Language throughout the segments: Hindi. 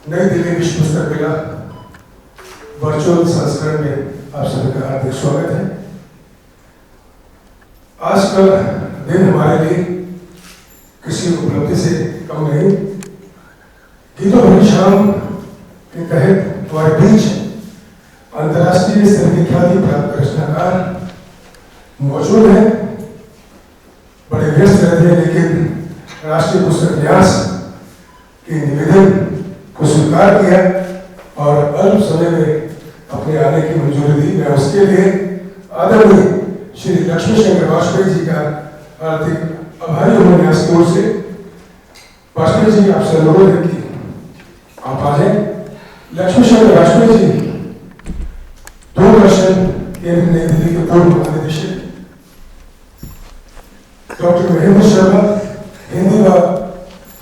नई दिल्ली विश्व पुस्तक मेला वर्चुअल संस्करण में आप सभी का हार्दिक स्वागत है। आज का दिन हमारे लिए किसी उपलब्धि से कम नहीं। गीतों भरी शाम के तहत हमारे बीच अंतर्राष्ट्रीय स्तर की ख्याति प्राप्त रचनाकार मौजूद है। बड़े व्यस्त रहते हैं, लेकिन राष्ट्रीय पुस्तक न्यास के निवेदन को स्वीकार किया और अल्प समय में अपने आने की मंजूरी दी। मैं उसके लिए आदरणीय श्री लक्ष्मी शंकर वाजपेयी जी का हार्दिक आभारी हूँ न्यास की ओर से। वाजपेयी जी, आपसे अनुरोध है कि आप आ जाए। लक्ष्मी शंकर वाजपेयी जी दूरदर्शन केंद्र नई दिल्ली के पूर्व महानिदेशक, डॉक्टर महेंद्र शर्मा हिंदी व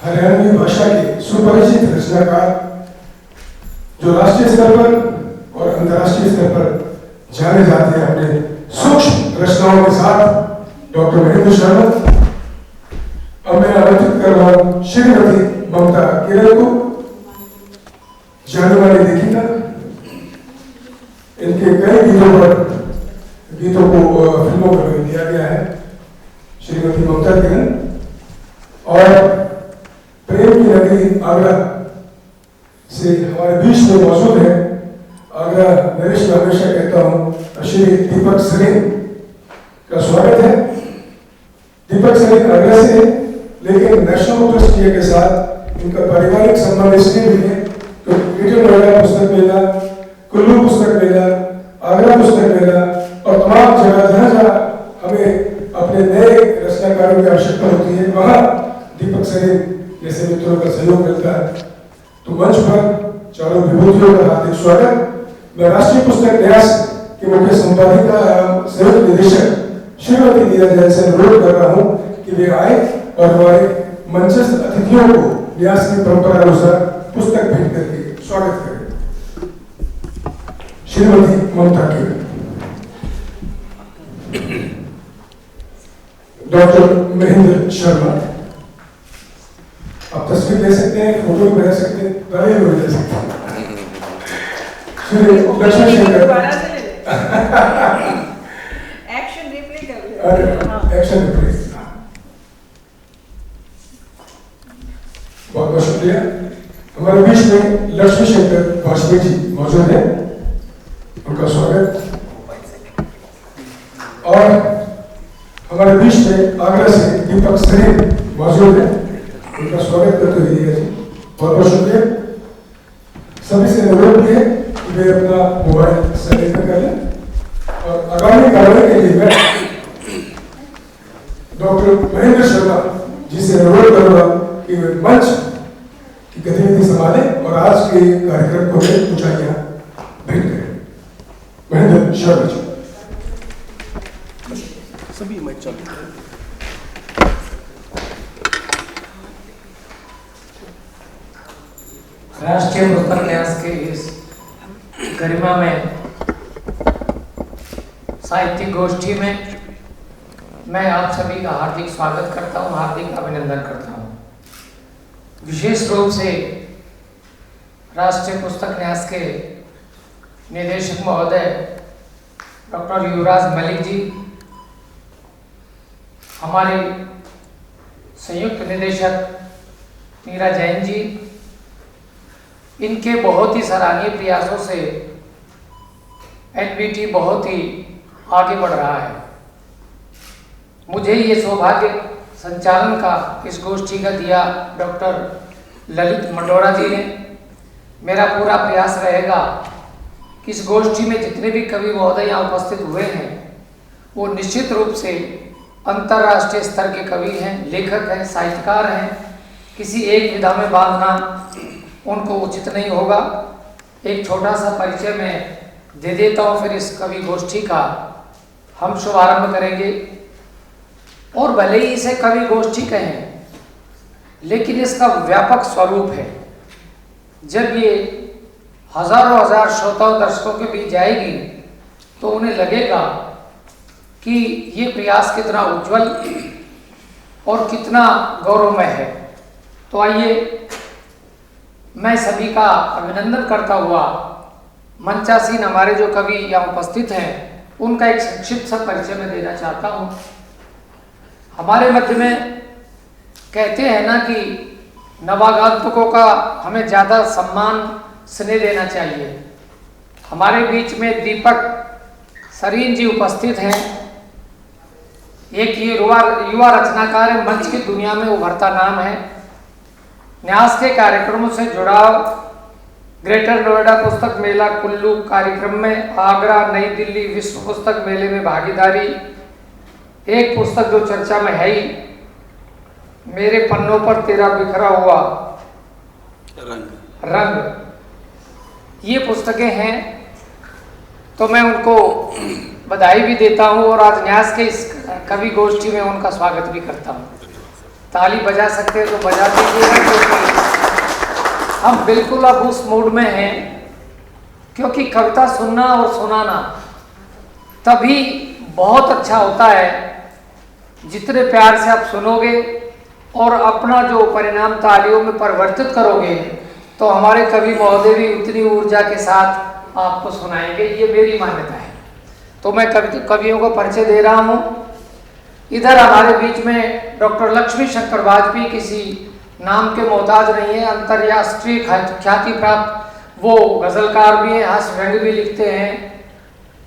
हरियाणवी भाषा के सुपरिचित रचनाकार, जो राष्ट्रीय स्तर पर और अंतर्राष्ट्रीय स्तर पर जाने जाते हैं अपने सूक्ष्म रचनाओं के साथ। डॉक्टर महेंद्र शर्मा, अब मैं आमंत्रित कर रहा हूं श्रीमती ममता किरण को, जाने वाली लेखिका। इनके कई गीतों को फिल्मों में भी दिया गया है। श्रीमती ममता किरण और प्रेम की नगरी आगरा से हमारे बीच में मौजूद है। आगरा नरेश में हमेशा कहता हूँ श्री दीपक सरीन का स्वागत है। दीपक सरीन आगरा से, लेकिन नेशनल ट्रस्ट के साथ इनका पारिवारिक संबंध इसलिए भी है क्योंकि ग्रेटर नोएडा पुस्तक मेला, कुल्लू पुस्तक मेला, आगरा पुस्तक मेला और तमाम जगह जहाँ हमें अपने नए रचनाकारों की आवश्यकता होती है, वहाँ दीपक सरीन जैसे मित्रों का सहयोग मिलता है। तो मंच पर चारों विभूतियों का हार्दिक स्वागत। मैं राष्ट्रीय पुस्तक न्यास के मुख्य संपादिका संयुक्त निदेशक श्रीमती नीरा जैन से अनुरोध कर रहा हूँ कि वे आए और हमारे मंचस्थ अतिथियों को न्यास की परंपरा अनुसार पुस्तक भेंट करके स्वागत करें। श्रीमती ममता किरण। डॉक्टर महेंद्र शर्मा, आप तस्वीर ले सकते हैं, फोटो भी ले सकते हैं, पहले भी ले सकते हैं। श्री लक्ष्मी शंकर एक्शन रिप्ले कर, एक्शन रिप्ले। बहुत बहुत शुक्रिया। हमारे बीच में लक्ष्मी शंकर वाजपेयी जी मौजूद हैं, उनका स्वागत। और हमारे बीच में आगरा से दीपक सरीन मौजूद है, उनका स्वागत करते हुए जी बहुत बहुत शुक्रिया। सभी से अनुरोध है कि वे अपना मोबाइल सैलेंट कर लें और आगामी कार्रवाई के लिए मैं डॉक्टर महेंद्र शर्मा जी से अनुरोध करूंगा कि वे मंच की गतिविधि संभालें और आज के कार्यक्रम को वे ऊंचाइयां भेंट करें। महेंद्र शर्मा जी। सभी मैं चलते हैं। राष्ट्रीय पुस्तक न्यास के इस गरिमा में साहित्यिक गोष्ठी में मैं आप सभी का हार्दिक स्वागत करता हूं, हार्दिक अभिनंदन करता हूं। विशेष रूप से राष्ट्रीय पुस्तक न्यास के निदेशक महोदय डॉक्टर युवराज मलिक जी, हमारे संयुक्त निदेशक नीरा जैन जी, इनके बहुत ही सराहनीय प्रयासों से एनबीटी बहुत ही आगे बढ़ रहा है। मुझे ये सौभाग्य संचालन का इस गोष्ठी का दिया डॉक्टर ललित मंडोरा जी ने। मेरा पूरा प्रयास रहेगा कि इस गोष्ठी में जितने भी कवि महोदय यहाँ उपस्थित हुए हैं वो निश्चित रूप से अंतर्राष्ट्रीय स्तर के कवि हैं, लेखक हैं, साहित्यकार हैं। किसी एक विधा में बांधना उनको उचित नहीं होगा। एक छोटा सा परिचय मैं दे देता हूँ, फिर इस कवि गोष्ठी का हम शुभारंभ करेंगे। और भले ही इसे कवि गोष्ठी कहें, लेकिन इसका व्यापक स्वरूप है। जब ये हजारों हजार श्रोताओं दर्शकों के बीच जाएगी तो उन्हें लगेगा कि ये प्रयास कितना उज्जवल और कितना गौरवमय है। तो आइए मैं सभी का अभिनंदन करता हुआ मंचासीन हमारे जो कवि यहाँ उपस्थित हैं उनका एक संक्षिप्त सा परिचय मैं देना चाहता हूँ। हमारे मध्य में कहते हैं ना कि नवागंतुकों का हमें ज़्यादा सम्मान स्नेह देना चाहिए। हमारे बीच में दीपक सरीन जी उपस्थित हैं। एक ये युवा रचनाकार है, मंच की दुनिया में उभरता नाम है। न्यास के कार्यक्रमों से जुड़ाव, ग्रेटर नोएडा पुस्तक मेला कुल्लू कार्यक्रम में, आगरा नई दिल्ली विश्व पुस्तक मेले में भागीदारी, एक पुस्तक जो चर्चा में है ही, मेरे पन्नों पर तेरा बिखरा हुआ रंग, ये पुस्तकें हैं। तो मैं उनको बधाई भी देता हूँ और आज न्यास के इस कवि गोष्ठी में उनका स्वागत भी करता हूँ। ताली बजा सकते हैं तो बजा दीजिएगा, क्योंकि हम बिल्कुल अब उस मूड में हैं। क्योंकि कविता सुनना और सुनाना तभी बहुत अच्छा होता है जितने प्यार से आप सुनोगे और अपना जो परिणाम तालियों में परिवर्तित करोगे, तो हमारे कवि महोदय भी उतनी ऊर्जा के साथ आपको सुनाएंगे। ये मेरी मान्यता है। तो मैं कवियों को परिचय दे रहा हूँ। इधर हमारे बीच में डॉक्टर लक्ष्मी शंकर वाजपेयी किसी नाम के मोहताज नहीं है, अंतर्राष्ट्रीय ख्याति प्राप्त वो गजलकार भी हैं, हास्य व्यंग्य भी लिखते हैं।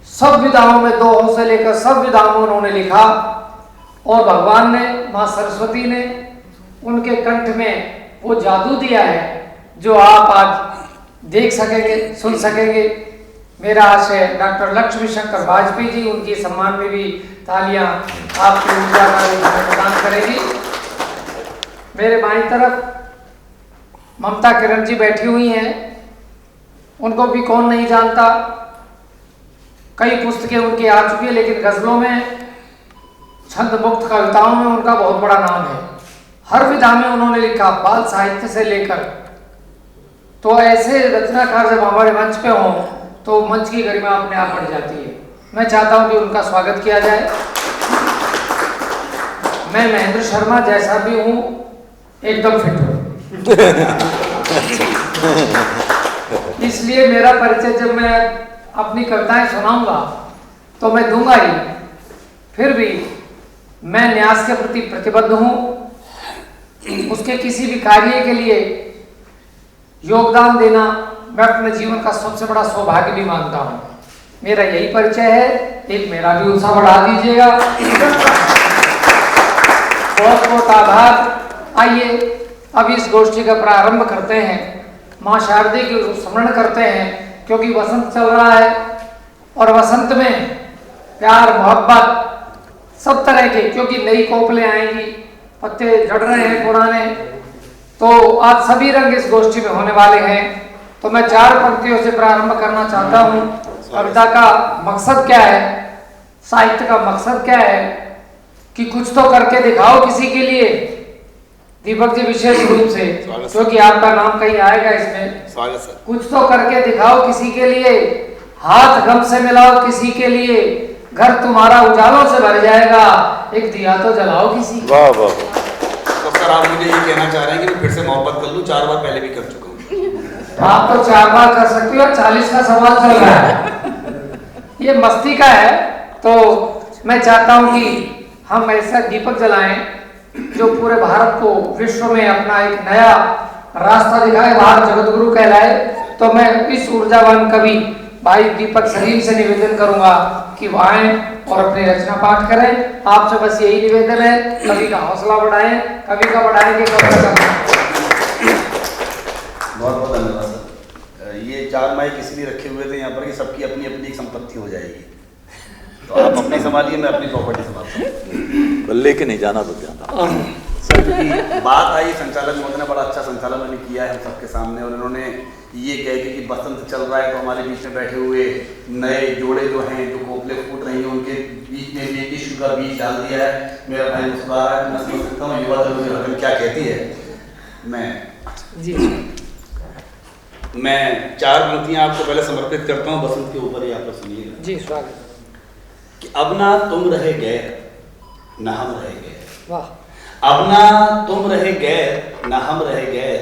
सब विधाओं में, दोहों से लेकर सब विधाओं में उन्होंने लिखा और भगवान ने, माँ सरस्वती ने उनके कंठ में वो जादू दिया है जो आप आज देख सकेंगे, सुन सकेंगे। मेरा आशय डॉक्टर लक्ष्मी शंकर वाजपेयी जी, उनके सम्मान में भी तालियां आपको ऊर्जा का प्रदान करेगी। मेरे बाईं तरफ ममता किरण जी बैठी हुई हैं। उनको भी कौन नहीं जानता, कई पुस्तकें उनकी आ चुकी है, लेकिन गजलों में, छंद मुक्त कविताओं में उनका बहुत बड़ा नाम है। हर विधा में उन्होंने लिखा, बाल साहित्य से लेकर। तो ऐसे रचनाकार जब हमारे मंच पे हों तो मंच की गरिमा अपने आप बढ़ जाती है। मैं चाहता हूं कि उनका स्वागत किया जाए। मैं महेंद्र शर्मा जैसा भी हूं, एकदम फिट हूं। इसलिए मेरा परिचय जब मैं अपनी कविताएं सुनाऊंगा तो मैं दूंगा ही। फिर भी मैं न्यास के प्रति प्रतिबद्ध हूं। उसके किसी भी कार्य के लिए योगदान देना मैं अपने जीवन का सबसे बड़ा सौभाग्य भी मानता हूं। मेरा यही परिचय है। एक मेरा भी उत्साह बढ़ा दीजिएगा। बहुत बहुत आभार। आइए अब इस गोष्ठी का प्रारंभ करते हैं। माँ शारदे की स्मरण करते हैं, क्योंकि वसंत चल रहा है और वसंत में प्यार मोहब्बत सब तरह के, क्योंकि नई कोपलें आएंगी, पत्ते झड़ रहे हैं पुराने, तो आज सभी रंग इस गोष्ठी में होने वाले हैं। तो मैं 4 पंक्तियों से प्रारंभ करना चाहता हूँ। कविता का मकसद क्या है, साहित्य का मकसद क्या है कि कुछ तो करके दिखाओ किसी के लिए। दीपक जी विशेष रूप से, क्योंकि आपका नाम कहीं आएगा इसमें। कुछ तो करके दिखाओ किसी के लिए, हाथ गम से मिलाओ किसी के लिए, घर तुम्हारा उजालों से भर जाएगा, एक दिया तो जलाओ किसी। वाह वाह। तो सर आप मुझे ये कहना चाह रहे हैं कि मैं फिर से मोहब्बत कर लूं? 4 बार पहले भी कर चुका हूँ। आप तो 4 बार कर सकते हो, 40 का सवाल चल रहा है। ये मस्ती का है। तो मैं चाहता हूं कि हम ऐसा दीपक जलाएं जो पूरे भारत को, विश्व में अपना एक नया रास्ता दिखाए, भारत जगतगुरु कहलाए। तो मैं इस ऊर्जावान कवि भाई दीपक सरीन से निवेदन करूंगा कि वो आए और अपनी रचना पाठ करें। आपसे बस यही निवेदन है, कवि का हौसला बढ़ाएं, कवि का बढ़ाएंगे कवि का। बहुत बहुत धन्यवाद सर। ये 4 माइक इसलिए रखे हुए थे यहाँ पर कि सबकी अपनी अपनी एक संपत्ति हो जाएगी। तो आप अपनी संभालिए, मैं अपनी प्रॉपर्टी संभालता हूँ। लेके नहीं जाना तो जाना। सर की बात आई, संचालक महोदय ने बड़ा अच्छा संचालन मैंने किया है हम सबके सामने, और इन्होंने ये कह के कि बसंत चल रहा है तो हमारे बीच में बैठे हुए नए जोड़े जो हैं, जो कोपले फूट रही हैं, उनके बीच में एक इश्यू का बीज डाल दिया है। मेरा भाई मुस्कुरा रहा है, मैं समझ सकता हूँ युवा दल क्या कहती है। मैं 4 पंक्तियाँ आपको पहले समर्पित करता हूँ, बसंत के ऊपर ही आप लोग सुनिएगा। जी स्वागत। कि अब ना तुम रहे गए ना हम रह गए, वाह। अब ना तुम रहे गए ना हम रह गए,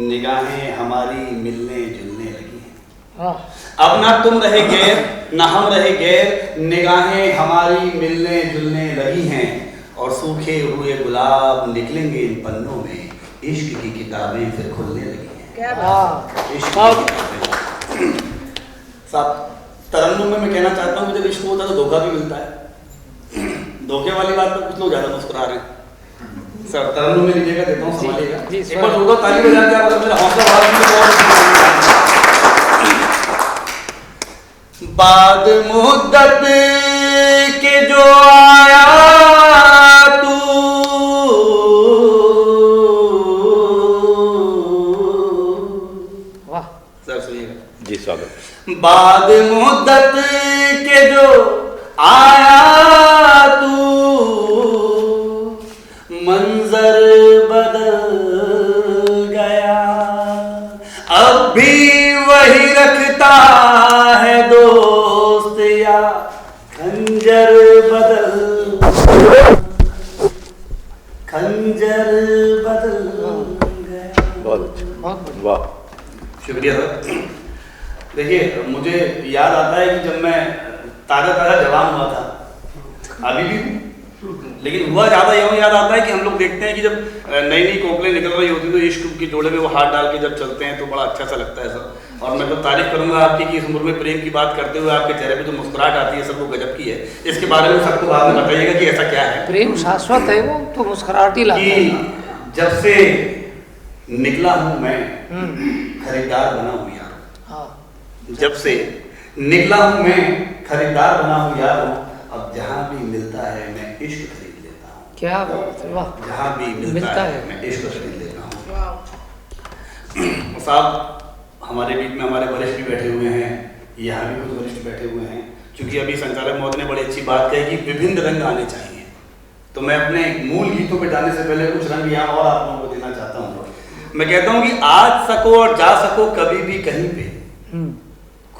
निगाहें हमारी मिलने जुलने लगी हैं। हाँ। अब ना तुम रहे गैर ना हम रहे गैर, निगाहें हमारी मिलने जुलने लगी हैं और सूखे हुए गुलाब निकलेंगे इन पन्नों में, इश्क की किताबें फिर खुलने लगी हैं। क्या इश्क की किताबें। साहब तरन्नुम में मैं कहना चाहता हूँ कि जब इश्क होता है तो धोखा भी मिलता है। धोखे वाली बात पर कुछ लोग ज्यादा मुस्कुरा रहे हैं। सर तरन्नुम में लीजिएगा, देता हूँ, संभालिएगा। एक बार जोरदार ताली बजा के आप अगर मेरा हौसला बढ़ा देंगे। बाद मुद्दत के जो आया तू, वाह सर सुनिएगा जी, स्वागत। बाद मुद्दत के जो आया तू, मंजर बदल गया, अब भी वही रखता है दोस्त या खंजर बदल गया। बहुत अच्छा, बहुत बढ़िया। वाह। शुक्रिया सर। देखिए मुझे याद आता है कि जब मैं ताज़ा जवान हुआ था, अभी भी हूँ, लेकिन हुआ ज़्यादा यूँ याद आता है कि हम लोग देखते हैं कि जब नई नई कोपलें निकल रही होती तो इश्क के जोड़े में वो हाथ डाल के जब चलते हैं तो बड़ा अच्छा सा लगता है सर। और मैं तो तारीफ करूंगा आपकी कि इस उम्र में प्रेम की बात करते हुए आपके चेहरे पे जो मुस्कुराहट आती है सर वो गजब की है। इसके बारे में सबको बाद में बताइएगा कि ऐसा क्या है। प्रेम शाश्वत है, वो तो मुस्कुराहट ही लाता है। कि जब से निकला हूँ मैं खरीदार बना हूँ यार, हाँ। जब से निकला हूँ मैं खरीदार बना हूँ यार, अब जहाँ भी मिलता है मैं इश्क खरीद लेता हूँ। क्या बात है, वाह। जहाँ भी मिलता है मैं इश्क खरीद लेता हूँ। साहब हमारे बीच में हमारे वरिष्ठ भी बैठे हुए हैं, यहाँ भी कुछ वरिष्ठ बैठे हुए हैं। क्योंकि अभी संचालक महोदय ने बड़ी अच्छी बात कही कि विभिन्न रंग आने चाहिए, तो मैं अपने मूल गीतों पे जाने से पहले कुछ रंग यहाँ और आप लोगों को देना चाहता हूँ। मैं कहता हूँ कि आज सको और जा सको कभी भी कहीं पे,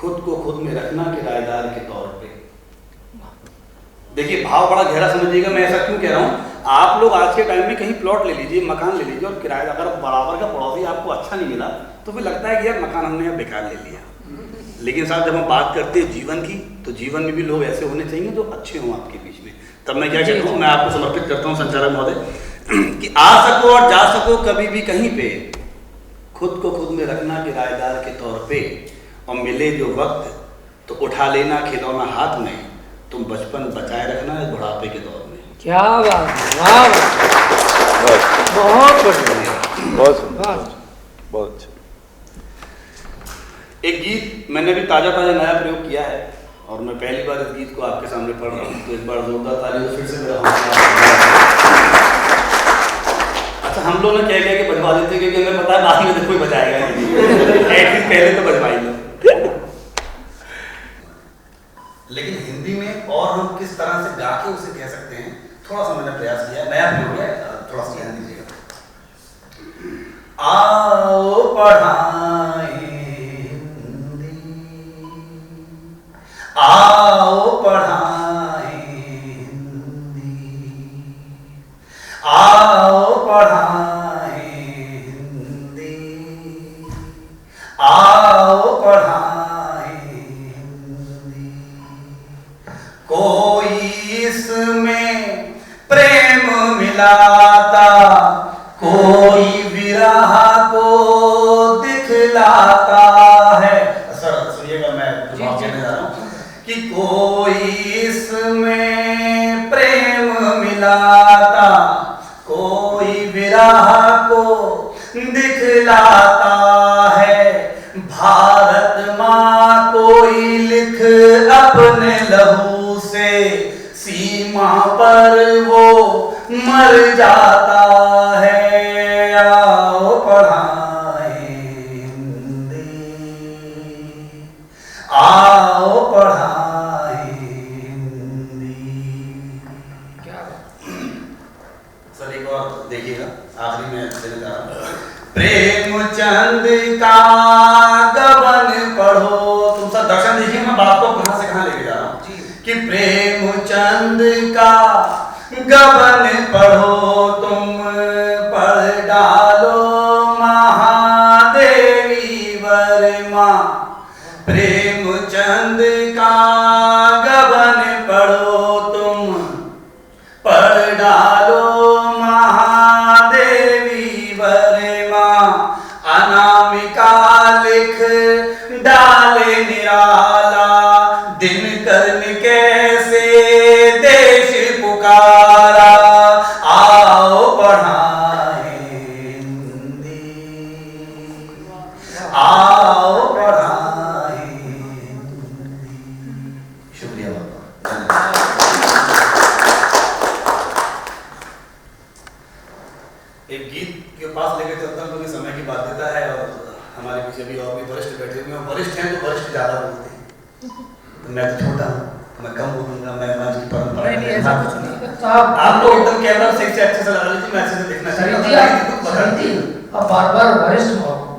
खुद को खुद में रखना किराएदार के तौर पे। देखिए भाव बड़ा गहरा समझिएगा, मैं ऐसा क्यों कह रहा हूँ। आप लोग आज के टाइम में कहीं प्लॉट ले लीजिए, मकान ले लीजिए, और किराया अगर बराबर का पड़ोसी आपको अच्छा नहीं मिला तो फिर लगता है कि यार मकान हमने बेकार ले लिया। लेकिन साहब जब हम बात करते हैं जीवन की, तो जीवन में भी लोग ऐसे होने चाहिए जो अच्छे हों आपके बीच में। तब मैं क्या कहता हूँ, मैं आपको समर्पित करता हूँ संचालक महोदय कि आ सको और जा सको कभी भी कहीं पे, खुद को खुद में रखना किराएदार के तौर पे, और मिले जो वक्त तो उठा लेना खिलौना हाथ में, तुम बचपन बचाए रखना है बुढ़ापे के दौर में। क्या बात है, वाह बहुत बढ़िया, बहुत सुंदर, बहुत अच्छा। एक गीत मैंने भी ताजा नया प्रयोग किया है और मैं पहली बार इस गीत को आपके सामने पढ़ रहा हूँ, तो एक बार जोरदार ताली तो फिर से मेरा हौसला। अच्छा हम लोग ने क्या के बजवा देते क्योंकि हमें पता है बाद में तो कोई बजाएगा नहीं, एटलीस्ट पहले तो बजवाई लो। लेकिन हिंदी में और हम किस तरह से गा के उसे कह सकते हैं, थोड़ा सा मैंने प्रयास किया, नया प्रयोग है, थोड़ा सा ध्यान दीजिएगा। आओ पढ़ाएं आओ पढ़ाएं हिंदी, आओ पढ़ाएं हिंदी, आओ पढ़ाएं हिंदी। कोई इसमें प्रेम मिलाता, कोई विरह को दिखलाता है। सर सुनिएगा, मैं जवाब देने जा रहा हूँ कि कोई इसमें प्रेम मिलाता, कोई विरह को दिखलाता है। भारत माँ कोई लिख अपने लहू से, सीमा पर वो मर जाता है। आओ पढ़ाएं हिंदी, आओ पढ़ाएं हिंदी। सर एक और देखिएगा, आखिरी में देने जा रहा हूँ। प्रेमचंद का गबन पढ़ो, तुम सब दर्शन देखिए, मैं बात को कहाँ से कहाँ लेके जा रहा हूँ कि प्रेमचंद का गबन पढ़ो, तुम पढ़ डालो महान प्रेमचंद का गबन पढ़ो तुम, पढ़ डालो महादेवी वर्मा, अनामिका लिख डाले निराला, दिन कर्म कैसे देश पुकारा, आओ पढ़ाए हिंदी, आओ पढ़ाए हिंदी। शुक्रिया बहुत। एक गीत के पास लेकर चलता हूँ क्योंकि समय की बाध्यता है और हमारे पीछे भी और भी वरिष्ठ बैठे हुए हैं। वरिष्ठ हैं तो वरिष्ठ ज्यादा बोलते हैं, तो मैं तो छोटा हूँ, मैं कम बोलूंगा। मैं मंच की परंपरा आप लोग एकदम कैमरा सही से अच्छे से लगा लीजिए, मैं अच्छे से देखना चाहता हूँ। अब बार-बार वरिष्ठ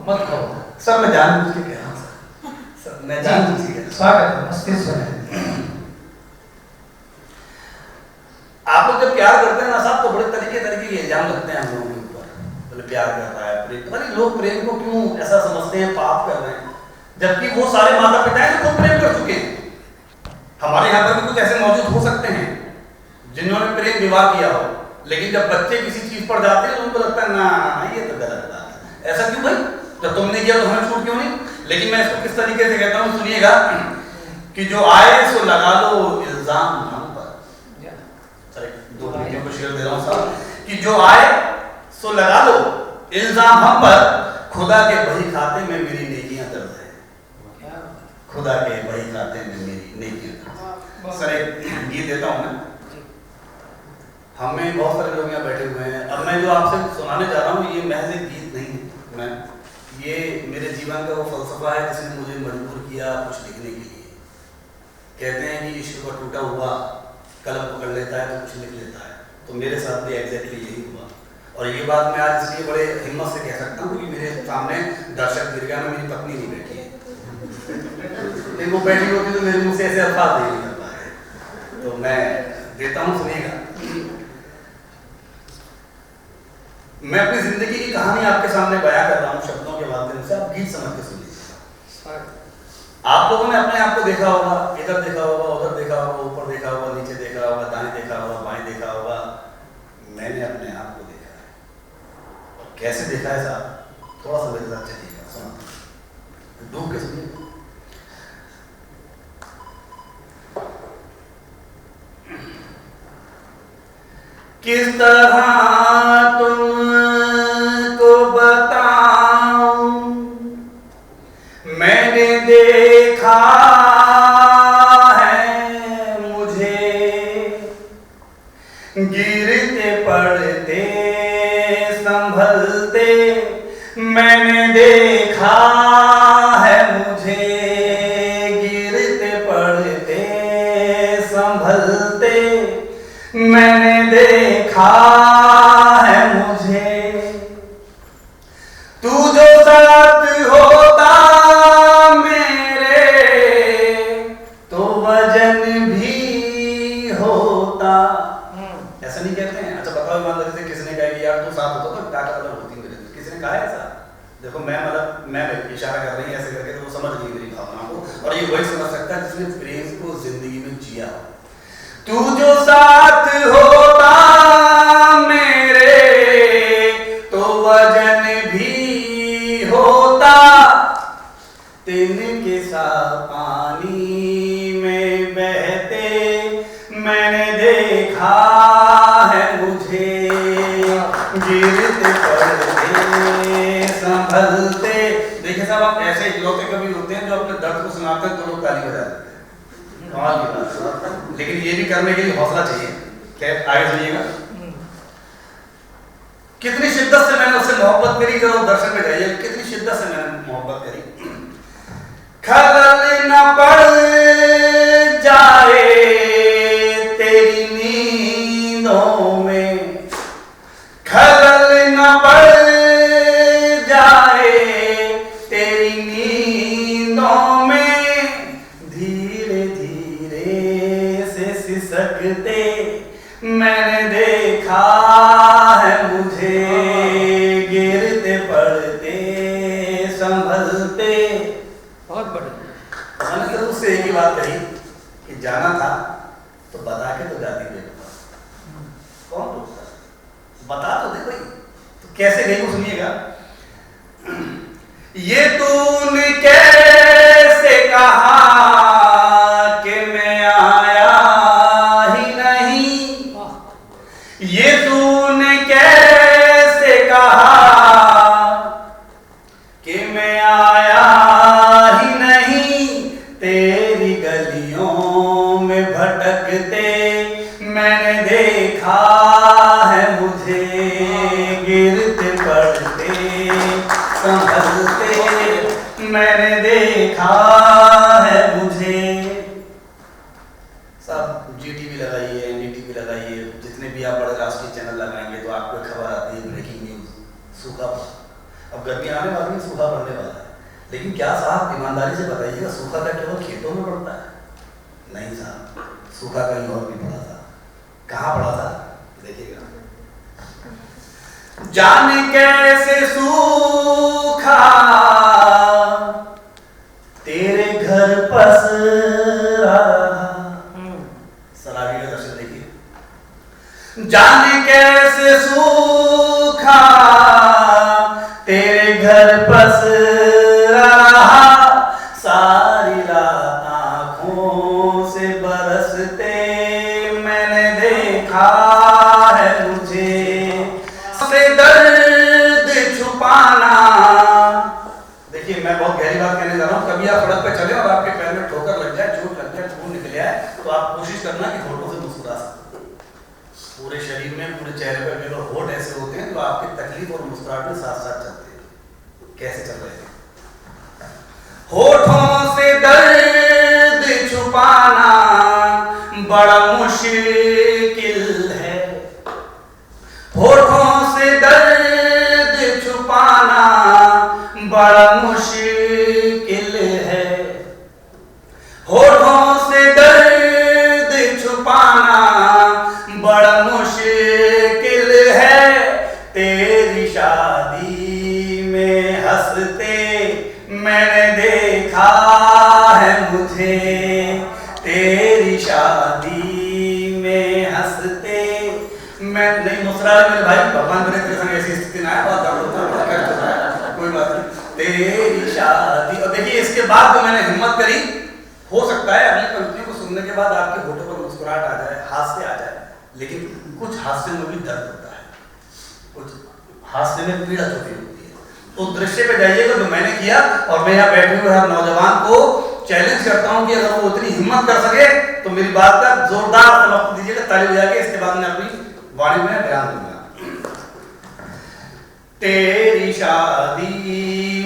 मत कहो सर, मैं जानबूझ के कह रहा हूँ सर, मैं जानबूझ के कह रहा हूँ। स्वागत है, मस्तिष्क है। आप लोग जब प्यार करते हैं ना साहब, तो बड़े तरीके के इल्जाम लगते हैं हम लोगों के ऊपर, बोले प्यार कर रहा है प्रेम। पता नहीं लोग प्रेम को क्यों ऐसा समझते हैं, पाप कर रहे हैं, जबकि वो सारे माता पिता हैं जो खुद प्रेम कर चुके हैं। हमारे यहाँ पर भी कुछ ऐसे मौजूद हो सकते हैं जिन्होंने प्रेम विवाह किया हो, लेकिन जब बच्चे किसी चीज पर जाते हैं तो उनको लगता है ना ये तो गलत बात है। ऐसा क्यों भाई, जब तुमने किया तो हमें छूट क्यों नहीं? लेकिन मैं इसको किस तरीके से कहता हूँ सुनिएगा, कि जो आए सो लगा लो इल्जाम हम पर। दो पंक्तियों को शेर दे रहा हूँ साहब, कि जो आए सो लगा लो इल्जाम हम पर, खुदा के बही खाते में मेरी नेकियां दर्ज है, खुदा के बही खाते में मेरी नेकियां दर्ज है। सर एक गीत देता हूँ मैं, हमें बहुत सारे लोग यहाँ बैठे हुए हैं। अब मैं जो आपसे सुनाने जा रहा हूँ ये महज एक गीत नहीं है, मैं ये मेरे जीवन का वो फलसफा है जिसने मुझे मजबूर किया कुछ लिखने के लिए। कहते हैं कि इश्क का टूटा हुआ कलम पकड़ लेता है तो कुछ लिख लेता है, तो मेरे साथ भी एग्जैक्टली यही हुआ। और ये बात मैं आज इसलिए बड़े हिम्मत से कह सकता हूँ क्योंकि मेरे सामने दर्शक दीर्घा में मेरी पत्नी नहीं बैठी है, नहीं वो बैठी होती तो मेरे मुंह से ऐसे अल्फाज नहीं निकल पाए। तो मैं देता हूँ, सुनिएगा। मैं अपनी जिंदगी की कहानी आपके सामने बयां कर रहा हूँ शब्दों के माध्यम से, आप गीत समझ के सुन लीजिए। आप लोगों ने अपने आप को देखा होगा, इधर देखा होगा, उधर देखा होगा, ऊपर देखा होगा, नीचे देखा होगा, दाएं देखा होगा, बाएं देखा होगा। मैंने अपने आप को देखा है, और कैसे देखा है साहब, थोड़ा सा मेरे साथ चलिएगा, सुना डूब के सुनिए। किस तरह तुमको बताऊं, मैंने देखा है मुझे गिरते पड़ते संभलते, मैंने देखा है मुझे गिरते पड़ते संभलते, मैंने देखा है मुझे। तू जो साथ होता मेरे तो वजन भी होता। ऐसा नहीं कहते हैं? अच्छा बताओ ईमानदारी से, किसने कहा कि यार तू साथ होता तो क्या कदम होती मेरे? किसने कहा है ऐसा? देखो मैं मतलब मैं इशारा कर रही है ऐसे करके, तो वो समझ गई मेरी भावना को, और ये वही समझ सकता है जिसने प्रेम को जिंदगी में जिया। तू जो साथ होता मेरे तो वजन भी होता, तिनके सा पानी में बहते, मैंने देखा है मुझे गिरते पड़ते संभलते। देखिए साहब, आप ऐसे इकलौते कभी होते हैं जो अपने दर्द को सुनाते हैं तो लोग ताली बजाते हैं, कमाल की बात। लेकिन ये भी करने के लिए हौसला चाहिए। क्या आगे सुनिएगा, कितनी शिद्दत से मैंने उससे मोहब्बत करी, जरा दर्शन में जाइए, कितनी शिद्दत से मैंने मोहब्बत करी। खलल न पड़ जाए तेरी नींदों में, खलल न पड़ जाए तेरी नींदों में, धीरे धीरे से सिसकते, मैंने देखा है मुझे गिरते पड़ते संभलते। बहुत बढ़िया। मैंने तो उससे एक ही बात कही कि जाना था तो बता के तो जाती है, कौन रोकता, बता तो दे भाई। तो कैसे गई वो सुनिएगा। ये तूने कैसे कहा कि मैं आया ही नहीं, ये तूने कैसे कहा कि मैं आया ही नहीं, तेरी गलियों में भटकते मैंने देखा है मुझे, गिरते पड़ते संभलते मैंने देखा है मुझे। सब जीटीवी लगाइए, एनडीटीवी लगाइए, जितने भी आप बड़े राष्ट्रीय चैनल लगाएंगे तो आपको खबर आती है ब्रेकिंग न्यूज, सूखा। अब गर्मी आने वाली है, सूखा पड़ने वाला है, लेकिन क्या साहब ईमानदारी से बताइएगा, सूखा का केवल खेतों में पड़ता है? नहीं साहब, सूखा कहीं और भी पड़ा था। कहाँ पड़ा था देखिएगा। जाने कैसे सूखा तेरे घर पसरा, सलाही का दर्शन देखिए। जाने कैसे सूखा तेरे घर पसरा, सारी रात आंखों से बरसते मैंने देखा है मुझे, से दर्द छुपाना। देखिए मैं बहुत गहरी बात कहने जा रहा हूँ। कभी आप सड़क पे चले और आपके पैर में ठोकर लग जाए, चोट लग जाए, खून निकल जाए, तो आप कोशिश करना कि होठों से मुस्कुरा सकते। पूरे शरीर में, पूरे चेहरे पर केवल होठ ऐसे होते हैं जो आपकी तकलीफ और मुस्कुराहट में साथ साथ चलते हैं। कैसे चल रहे हैं? होठों से दर्द छुपाना बड़ा मुश्किल है, होठों से दर्द छुपाना बड़ा मुश्किल है, होठों से दर्द छुपाना बड़ा मुश्किल है, तेरी शादी में हंसते मैंने देखा है मुझे, तेरी शादी में हंसते मैं नहीं मुस्कुरा मेरे भाई, भगवान बने तेरे संग ऐसी स्थिति ना है, बहुत दर्द होता है, बहुत कष्ट होता है, कोई बात नहीं, तेरी शादी। और देखिए इसके बाद तो मैंने हिम्मत करी, हो सकता है अगली पंक्तियों को सुनने के बाद आपके होठों पर मुस्कुराहट आ जाए, हास्य आ जाए, लेकिन कुछ हास्य में भी दर्द होता है, कुछ हास्य में पीड़ा छुपी होती है। तो दृश्य पे जाइएगा जो मैंने किया, और मैं यहाँ बैठे हुए हर नौजवान को चैलेंज करता हूँ कि अगर वो उतनी हिम्मत कर सके तो मेरी बात का जोरदार समर्थन दीजिएगा, ताली बजाके। इसके बाद मैं अपनी वाणी में बयान दूंगा। तेरी शादी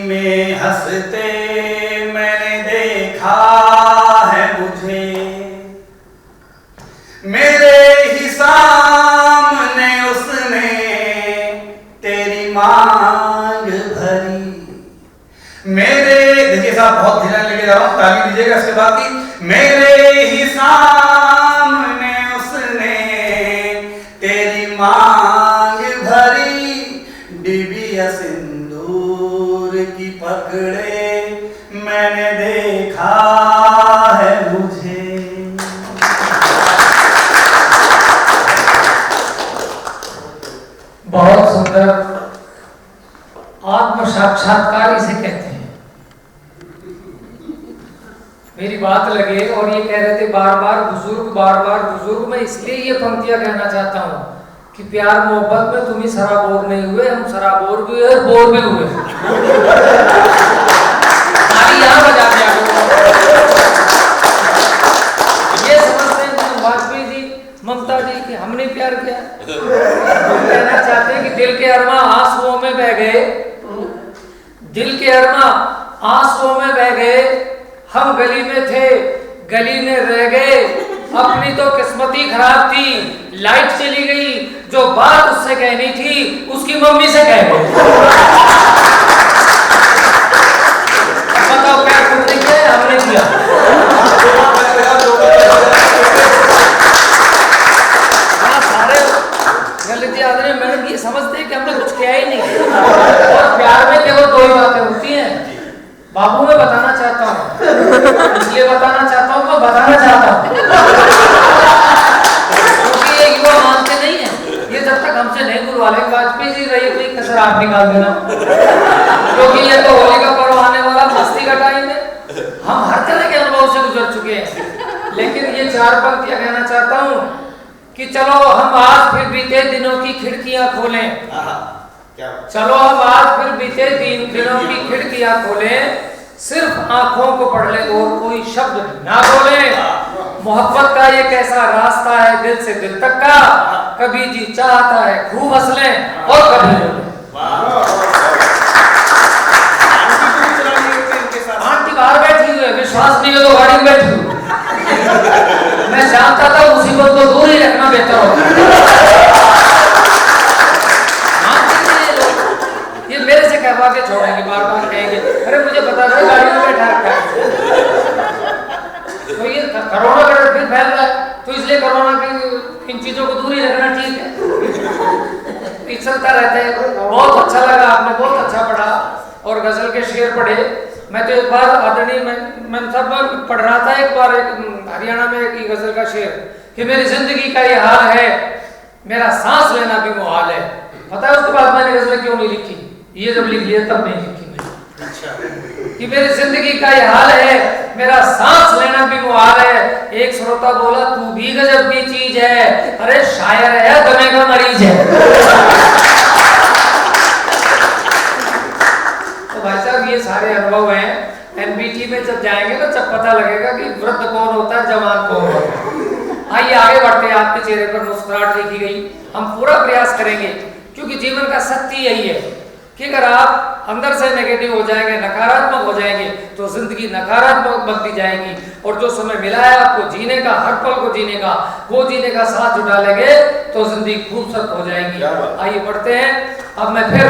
में हंसते मैंने देखा है मुझे, मेरे ही सामने उसने तेरी मांग भरी, मेरे देखिए साहब बहुत धीरे लेके जा रहा हूं, ताली दीजिएगा इसके बाद की। मेरे ही सामने उसने तेरी मांग भरी, डिबिया सिंदूर की पकड़े मैंने देखा है मुझे। बहुत सुंदर, आत्म साक्षात्कार इसे कहते हैं। मेरी बात लगे और ये कह रहे थे बार बार बुजुर्ग, मैं इसलिए ये पंक्तियां कहना चाहता हूँ कि प्यार मोहब्बत में तुम ही सराबोर नहीं हुए, हम सराबोर भी हुए और बोर भी हुए। यहाँ बजा दिया ये समझते हैं वाजपेयी जी, ममता जी कि हमने प्यार किया। हम कहना चाहते हैं कि दिल के अरमा आंसुओं में बह गए, दिल के अरमा आंसुओं में बह गए, हम गली में थे गली में रह गए, अपनी तो किस्मती खराब थी, लाइट चली गई, जो बात उससे कहनी थी उसकी मम्मी से कह गए। बताओ क्या तुमने किया, हमने किया। सारे गलती आदमी मैडम ये समझते हैं कि हमने कुछ किया ही नहीं, और प्यार में केवल दो ही बातें होती हैं। बाबू मैं बताना चाहता हूँ बताना चाहता हूँ, मैं बताना चाहता हूँ क्योंकि ये युवा मानते नहीं है। ये जब तक हमसे नहीं बुलवा लेंगे, वाजपेयी जी रही कोई कसर आप निकाल देना, क्योंकि ये तो होली का पर्व आने वाला, मस्ती का टाइम है, हम हर तरह के अनुभव से गुजर चुके हैं। लेकिन ये 4 पंक्तियां कहना चाहता हूँ कि चलो हम आज फिर बीते दिनों की खिड़कियां खोलें, चलो हम आज फिर बीते दिनों की खिड़कियां खोलें, सिर्फ आंखों को पढ़ ले और कोई शब्द ना बोले। मोहब्बत का ये कैसा रास्ता है दिल से दिल तक का, कभी जी चाहता है खूब हंस लें और कभी रोलें। आंटी बाहर बैठी हुई है, विश्वास नहीं है तो गाड़ी में बैठी हुई। मैं जानता था मुसीबत को दूर ही रखना बेहतर होगा। ये मेरे से कहवा के छोड़ेंगे, बार बार कहेंगे अरे मुझे पता था गाड़ी में बैठा रखा है। तो ये कोरोना का फिर फैल रहा है, तो इसलिए कोरोना की इन चीजों को दूर ही रखना ठीक है। चलता रहता है। बहुत अच्छा लगा, आपने बहुत अच्छा पढ़ा और गजल के शेर पढ़े। मैं तो एक बार आदरणीय मैं सब पढ़ रहा था, एक बार एक हरियाणा में एक गजल का शेर कि मेरी जिंदगी का ये हाल है, मेरा सांस लेना भी मुहाल है। पता है उसके बाद मैंने गजल क्यों नहीं लिखी, ये जब लिख लिया तब नहीं लिखी मैंने। अच्छा। कि मेरी जिंदगी का ये हाल है, मेरा सांस लेना भी मुहाल है। एक श्रोता बोला तू भी गजब की चीज है, अरे शायर है दमे का मरीज है। भाई साहब ये सारे अनुभव हैं। एनबीटी में जब जाएंगे तो जब पता लगेगा कि वृद्ध कौन होता है, जवान कौन होता है। आइए आगे बढ़ते हैं। आपके चेहरे पर मुस्कुराहट लिखी गई। हम पूरा प्रयास करेंगे, क्योंकि जीवन का सत्य यही है कि अगर आप अंदर से नेगेटिव हो जाएंगे, नकारात्मक हो जाएंगे, तो जिंदगी नकारात्मक बनती जाएगी। और जो समय मिला है आपको जीने का, हर पल को जीने का, वो जीने का साथ जुटा लेंगे तो जिंदगी खूबसूरत हो जाएगी। आइए बढ़ते हैं। अब मैं फिर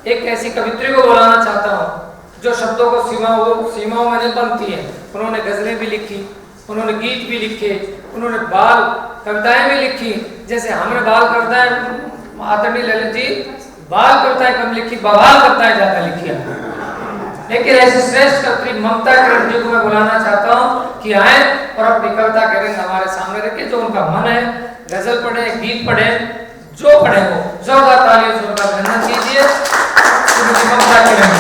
एक ऐसी कवित्री को बुलाना चाहता हूँ जो शब्दों को सीमाओं में नहीं बनती है। उन्होंने गजलें भी लिखी, उन्होंने गीत भी लिखे, उन्होंने बाल कविताएं भी लिखी। जैसे हमने बाल कविताएं आदरणीय ललित जी बाल कविताएं कम लिखी, बवाल कविताएं ज्यादा लिखी है। लेकिन ऐसे श्रेष्ठ कवि ममता किरण जी को मैं बुलाना चाहता हूँ कि आए और अपनी कविता के रंग हमारे सामने रखे। जो उनका मन है, गजल पढ़े, गीत पढ़े, जो पढ़े वो जोरदार तालियों से उनका अभिनंदन कीजिए। ममता किरण,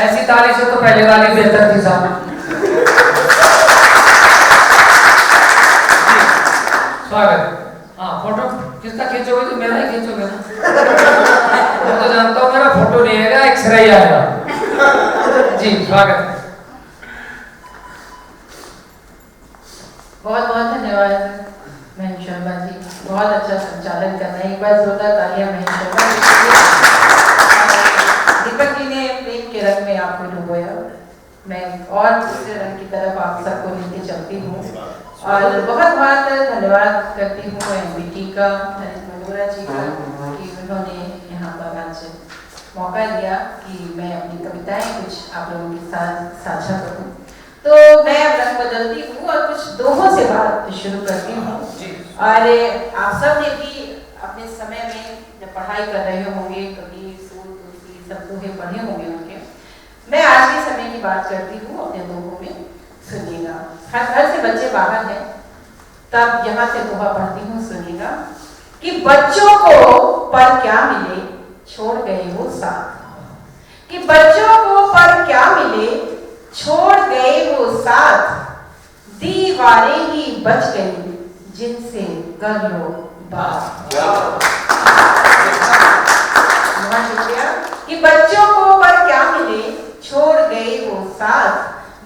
ऐसी ताली से तो पहले वाली बेहतर थी साहब। स्वागत। हाँ, फोटो किसका खींचोगे? तो मेरा ही खींचोगे ना। मैं तो जानता हूँ मेरा फोटो नहीं आएगा, एक्सरे आएगा। जी स्वागत। बहुत बहुत धन्यवाद महेश शर्मा जी, बहुत अच्छा संचालन करना है। एक बार जोरदार तालियां महेश शर्मा जी। दीपक जी ने प्रेम के रंग में आपको डुबोया, मैं और दूसरे रंग की तरफ आप सबको लेके चलती हूँ। और बहुत बहुत धन्यवाद करती हूँ एनबीटी का, ललित मंडोरा जी का, कि उन्होंने यहाँ पर आज मौका दिया कि मैं अपनी कविताएं कुछ आप लोगों के साथ साझा करूँ। तो मैं अब रंग बदलती हूँ और कुछ दोहों से बात शुरू करती हूँ। और आप सब ने भी अपने समय में जब पढ़ाई कर रहे होंगे, कभी सूर तुलसी सब दोहे पढ़े होंगे उनके। मैं आज के समय की बात करती हूँ अपने दोहों में, सुनिएगा। हर घर से बच्चे बाहर हैं, तब यहाँ से दोहा पढ़ती हूँ, सुनिएगा। कि बच्चों को पर क्या मिले छोड़ गए वो साथ, कि बच्चों को पर क्या मिले छोड़ गए वो साथ, दीवारें ही बच गई जिनसे कर लो बात। बहुत शुक्रिया। कि बच्चों को पर क्या मिले छोड़ गए वो साथ,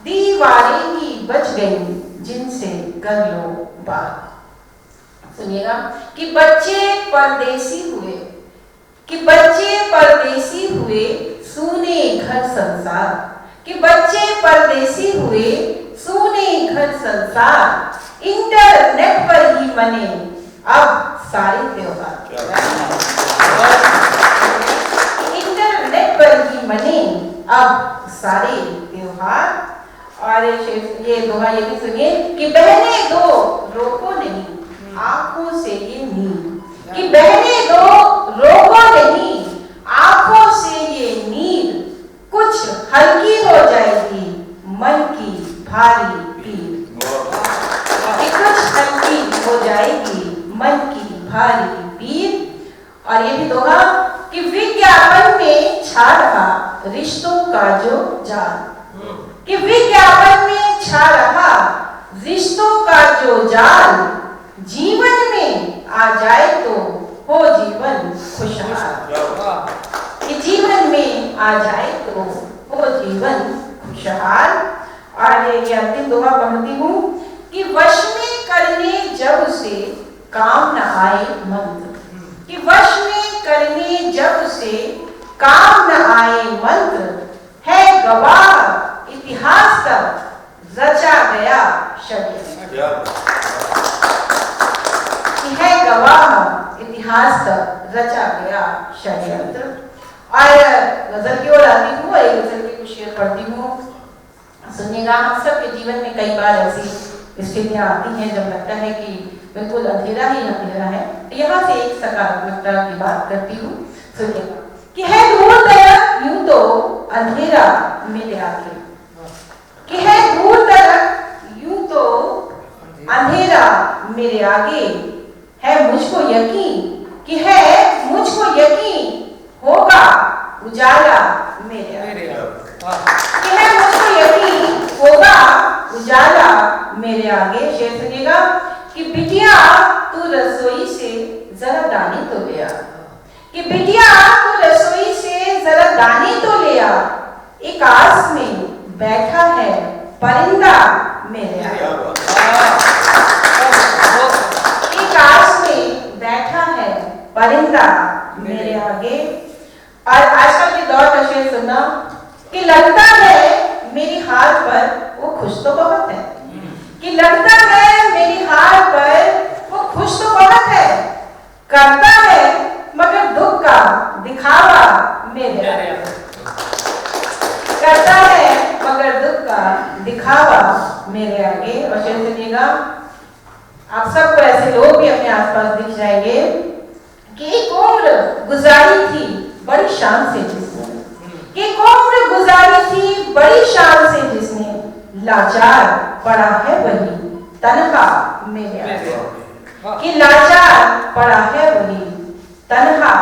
दीवारें ही बच गई जिनसे कर लो बात। सुनिएगा। कि बच्चे परदेसी हुए, कि बच्चे परदेसी हुए सूने घर संसार, कि बच्चे परदेसी हुए सूने घर संसार, इंटरनेट पर ही मने अब सारे त्योहार। इंटरनेट पर ही मने अब सारे त्योहार। और ये दोहा ये भी सुनिए। कि बहने दो रोको नहीं आंखों से ये नींद, कि बहने दो रोको नहीं आंखों से ये नींद, कुछ हल्की हो जाएगी मन की भारी पीर, कि कुछ हल्की हो जाएगी मन की भारी पीर। और ये भी दोहा कि विज्ञापन में छा रहा रिश्तों का जो जाल, कि विज्ञापन में छा रहा रिश्तों का जो जाल, जीवन में आ जाए तो हो जीवन खुशहाल, कि जीवन में आ जाए तो हो जीवन खुशहाल। और ये अंतिम दोहा पढ़ती हूँ कि वश में करने जब उसे काम न आए मंत्र, कि वश में करने जब उसे काम न आए मंत्र, है गवाह इतिहास तक रचा गया षड्यंत्र, कि है गवाह इतिहास तक रचा गया षड्यंत्र। और गजल की ओर आती हूँ और एक गजल के कुछ शेर पढ़ती हूँ, सुनिएगा। हम सब के जीवन में कई बार ऐसी स्थितियां आती हैं जब लगता है कि बिल्कुल अंधेरा ही अंधेरा है। यहाँ से एक सकारात्मकता की बात करती हूँ, सुनिएगा। कि है दूर तक यूं तो अंधेरा मेरे आगे, कि है दूर तक यूं तो अंधेरा मेरे आगे, है मुझको यकीन, कि है मुझको यकीन होगा उजाला मेरे आगे, कि है मुझको यकीन होगा उजाला मेरे आगे। शेर सुनिएगा कि बिटिया तू रसोई से जरा दानी तो ले आ, कि बिटिया तू रसोई से जरा दानी तो ले आ, एक आस में बैठा है परिंदा मेरे आगे, एक आस में बैठा है परिंदा मेरे आगे। और आजकल के दौर का शेर सुनना कि लगता है मेरी हार पर वो खुश तो बहुत है, कि लगता है मेरी हार पर वो खुश तो बहुत है, करता है मगर दुख का दिखावा मेरे आगे, करता है मगर दुख का दिखावा मेरे आगे। और शेर सुनिएगा, आप सबको ऐसे लोग भी अपने आसपास दिख जाएंगे कि एक उम्र गुजारी थी बड़ी शान से जिसने, एक उम्र गुजारी थी बड़ी शान से जिसने, लाचार पड़ा है वही तन्हा मेरे आगे, कि लाचार पड़ा है वही तन्हा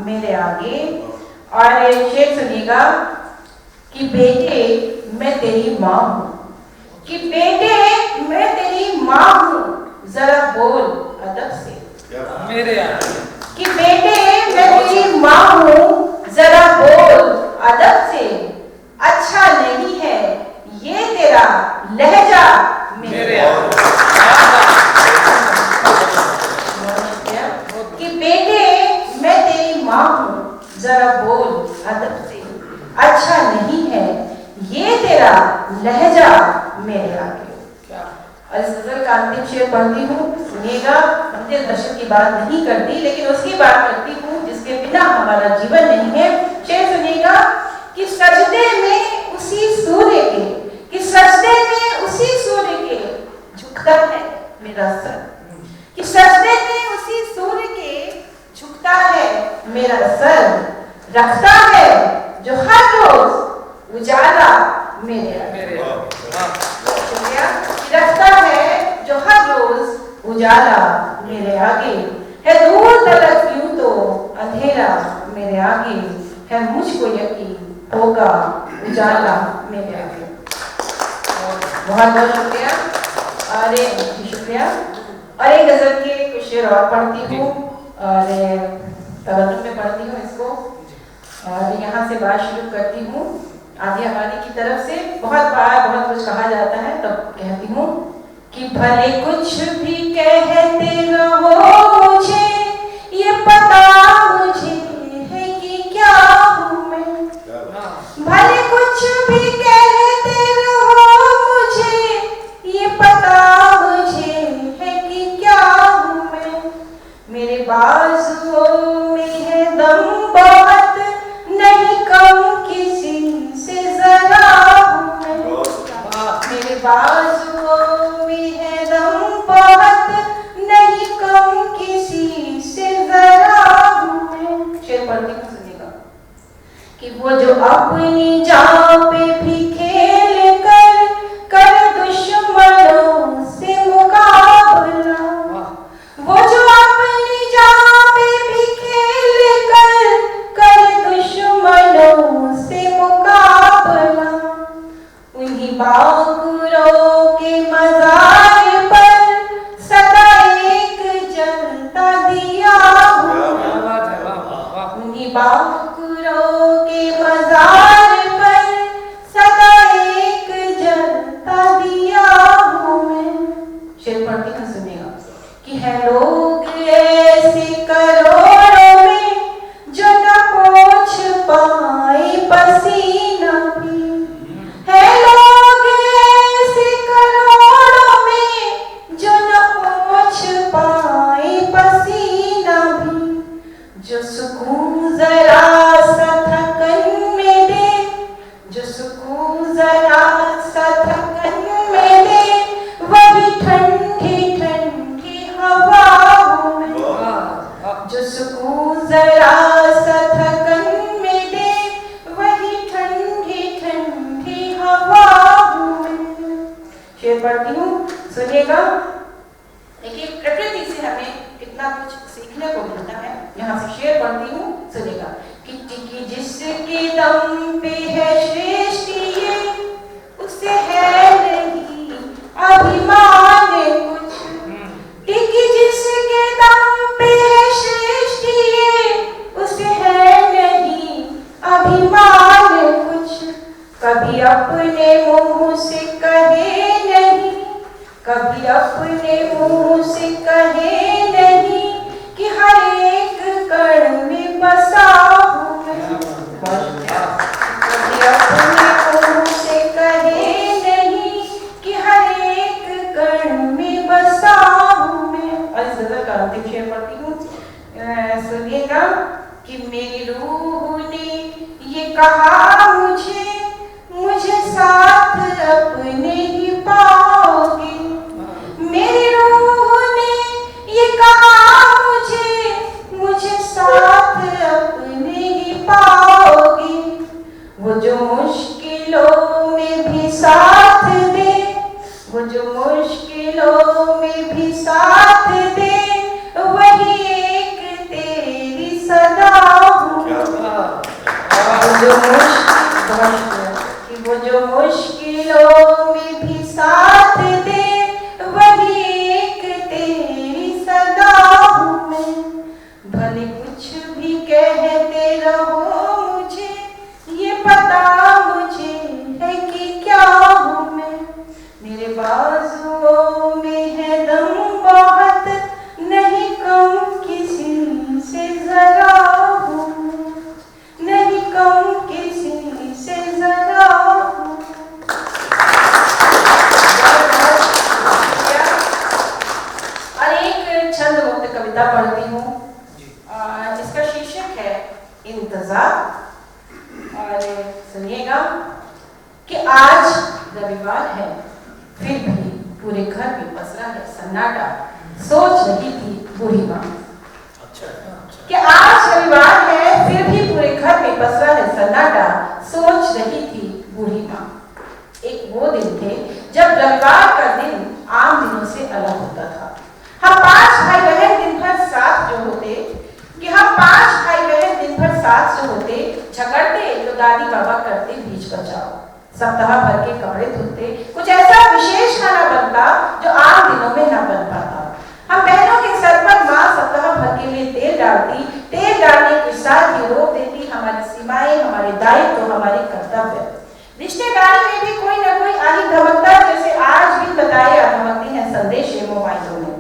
मेरे आगे। और शेर सुनिएगा कि बेटे मैं तेरी माँ हूँ, कि बेटे मैं तेरी माँ हूँ, जरा बोल अदब से मेरे आगे, कि बेटे मैं तेरी माँ हूँ, जरा बोल अदब से, अच्छा नहीं है ये तेरा लहजा मेरे आगे, कि बेटे मैं तेरी माँ हूँ, जरा बोल अदब से, अच्छा नहीं है ये तेरा लहजा मेरे आगे। और इस गजल का अंतिम शेर पढ़ती हूँ, सुनिएगा। अंतिम दशक की बात नहीं करती लेकिन उसकी बात करती हूँ जिसके बिना हमारा जीवन नहीं है। शेर सुनिएगा कि सजदे में उसी सूर्य के, कि सजदे में उसी सूर्य के झुकता है मेरा सर, कि सजदे में उसी सूर्य के झुकता है मेरा सर, रखता है जो हर रोज उजाला मेरे आगे, रखता है जो हर रोज उजाला मेरे आगे, है दूर तलक यूं तो अंधेरा मेरे आगे, है मुझको यकीन होगा उजाला मेरे आगे। बहुत बहुत शुक्रिया। और शुक्रिया। और एक गजल के कुछ शेर और पढ़ती हूँ और तवज्जुह में पढ़ती हूँ इसको। और यहाँ से बात शुरू करती हूँ आधी आबादी की तरफ से। बहुत बार बहुत कुछ कहा जाता है तब कहती हूँ कि भले कुछ भी कहते रहो मुझे ये पता मुझे है कि क्या हूँ मैं, भले कुछ भी कहते रहो मुझे ये पता मुझे है कि क्या हूँ मैं, मेरे बाजुओं में है दम बहुत नहीं कम किसी से जरा हूँ मैं, मेरे बाजुओं में है दम बहुत नहीं कम किसी से जरा हूँ मैं। शेर पढ़ती हूँ सुनिएगा कि वो जो अपनी जान पे भी खेल कर बकरों के मज़ार पर सदा एक जलता दिया हूँ। उन्हीं बकरों के मज़ार पर सदा एक जलता दिया हूँ मैं। शेर पढ़ती हूँ, सुनिएगा कि है लोग ऐसे करोड़ों में जो न पोंछ पाए पसीना भी। है लोग ऐसे करोड़ों में जो न पोंछ पाए पसीना भी। जो सुकून जरा सा थकन में दे, जो सुकून जरा सा थकन में दे, वही ठंडी ठंडी हवा हूँ मैं। जो सुकून जरा सा थकन में दे, वही ठंडी ठंडी हवा हूँ मैं। शेर पढ़ती हूँ, सुनिएगा। देखिए प्रकृति से हमें कितना कुछ सीखने को मिलता है। यहाँ से शेर पढ़ती हूँ, सुनिएगा कि टिकी जिसके दम पे है श्रेष्ठ ये, उसे है नहीं अभिमान कुछ। टिकी जिसके दम पे है श्रेष्ठ ये, उसे है नहीं अभिमान कुछ। कभी अपने मुंह से कहे नहीं, कभी अपने मुंह से कहे नहीं कि हर एक कण में बसा हूँ मैं। कभी अपने मुंह से कहे नहीं कि हर एक कण में बसा हूँ मैं। और इस गजल का अंतिम शेर पढ़ती हूँ, सुनिएगा कि मेरी रूह ने ये कहा मुझे, मुझे साथ अपने ही पाओगे। मेरी रूह ने ये कहा मुझे, मुझे साथ अपने ही पाओगे। वो जो मुश्किलों में भी साथ दे, वो जो मुश्किलों में भी साथ दे, वही एक तेरी सदा हूँ। वो जो मुश्किलों में भी साथ दे, वही एक तेरी सदा हूँ मैं। भले कुछ भी कहते रहो मुझे, ये पता मुझे है कि क्या हूँ मैं। मेरे बाजुओं में है दम बहुत, नहीं कम किसी से जरा हूँ, नहीं कम किसी से जरा हूँ। और एक छंद मुक्त कविता पढ़ती हूँ, जिसका शीर्षक है इंतजार। और सुनिएगा कि आज रविवार है, फिर भी पूरे घर में पसरा है सन्नाटा। सोच रही थी बूढ़ी माँ कि आज रविवार है, फिर भी पूरे घर में पसरा है सन्नाटा। सोच रही थी बूढ़ी माँ। एक वो दिन थे जब रविवार का दिन आम दिनों से अलग होता था। हम 5 भाई बहन दिन भर साथ जो होते, कि हम 5 भाई बहन दिन भर साथ जो होते, झगड़ते तो दादी बाबा करते बीच बचाओ। सप्ताह भर के कपड़े धुलते, कुछ ऐसा विशेष खाना बनता जो आम दिनों में न बन पाता। हम बहनों के सर पर माँ सप्ताह भर के लिए तेल डालती, तेल डालने के साथ ही रोक देती हमारी सीमाएं, हमारे दायित्व, हमारे कर्तव्य। रिश्तेदारी में भी कोई न कोई आही धमकता, जैसे आज भी बताए धमकते हैं संदेश मोबाइलों में।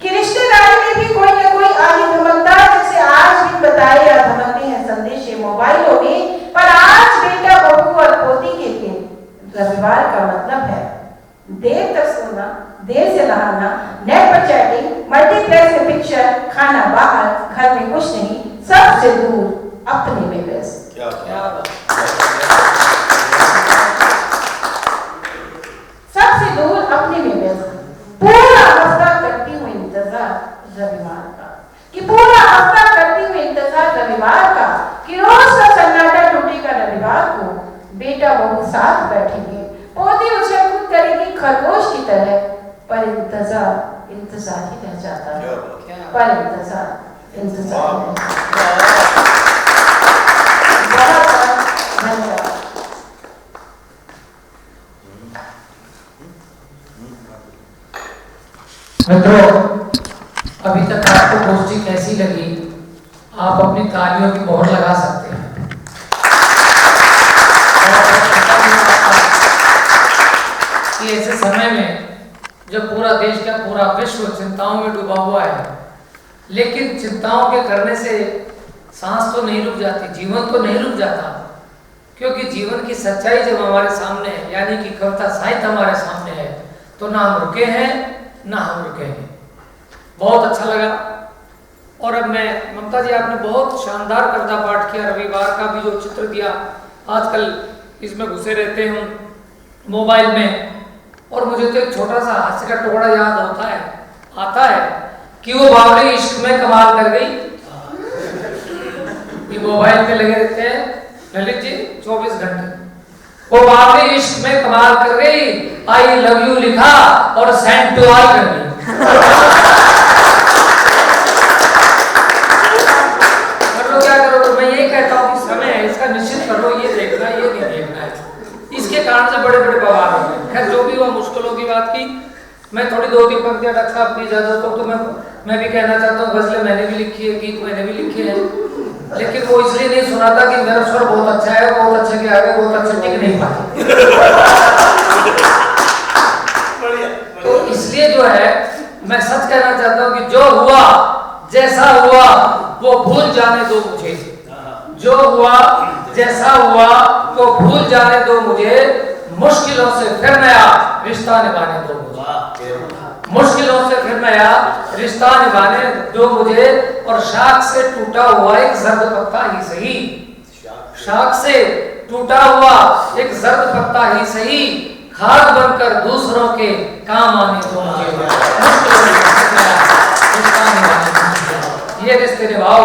कि रिश्तेदारी में भी कोई न कोई आही धमकता, जैसे आज भी बताए धमकते हैं संदेश मोबाइलों में। पर आज बेटा बहू और पोती के लिए रविवार का मतलब है देर तक सोना, देर से नहाना, नेट पर चैटिंग, मल्टीप्लेक्स में पिक्चर, खाना बाहर, घर में कुछ नहीं, सबसे दूर अपने में व्यस्त। सबसे दूर अपने में व्यस्त। पूरा हफ्ता करती हूँ इंतजार रविवार का, कि पूरा हफ्ता करती हूँ इंतजार रविवार का, कि रोज का सन्नाटा टूटेगा रविवार को। बेटा बहू साथ बैठेंगे, पोती उछल कूद करेगी खरगोश की तरह, पर इंतजार इंतजार ही रह जाता है। पर इंतजार इंतजार धन्यवाद। मित्रों, अभी तक आपको गोष्ठी कैसी लगी? आप अपनी तालियों की मोहर लगा सकते हैं। कि ऐसे समय में जब पूरा देश का पूरा विश्व चिंताओं में डूबा हुआ है, लेकिन चिंताओं के करने से सांस तो नहीं रुक जाती, जीवन तो नहीं रुक जाता, क्योंकि जीवन की सच्चाई जब हमारे सामने है, यानी कि कविता साहित्य हमारे सामने है, तो ना हम रुके हैं ना हम रुके हैं। बहुत अच्छा लगा। और अब मैं, ममता जी आपने बहुत शानदार कविता पाठ किया, रविवार का भी जो चित्र दिया, आजकल इसमें घुसे रहते हैं मोबाइल में, और मुझे तो एक छोटा सा हास्य का टुकड़ा याद आता है कि वो बावली इश्क में कमाल कर गई। ये मोबाइल पे लगे रहते हैं ललित जी 24 घंटे। वो बावली इश्क में कमाल कर गई, आई लव यू लिखा और सेंड टू ऑल कर दी। कर लो, क्या करो? तो मैं ये कहता हूँ कि समय है, इसका निश्चित कर लो, ये देखना ये नहीं देखना है। इसके कारण से बड़े बड़े बवाल हो गए। खैर, जो भी हुआ, मुश्किलों की बात की। मैं थोड़ी 2-3 पंक्तियां डॉक्टर साहब अपनी इजाजत हो तो मैं भी कहना चाहता हूँ, गजलें मैंने भी लिखी है, गीत मैंने भी लिखे हैं, लेकिन वो इसलिए नहीं सुनाता कि मेरा स्वर बहुत अच्छा है, बहुत अच्छे के आगे बहुत अच्छे टिक नहीं पाते। तो इसलिए जो है, मैं सच कहना चाहता हूँ कि जो हुआ जैसा हुआ वो भूल जाने दो मुझे, जो हुआ जैसा हुआ वो भूल जाने दो मुझे, मुश्किलों से फिर नया रिश्ता निभाने दो मुझे, मुश्किलों से फिर नया रिश्ता निभाने दो मुझे। और शाख से टूटा हुआ एक जर्द पत्ता ही सही, शाख से टूटा हुआ एक जर्द पत्ता ही सही, खाद बनकर दूसरों के काम आने दो मुझे, मुश्किलों से फिर नया रिश्ता निभाने दो मुझे। ये रिश्ते निभाओ,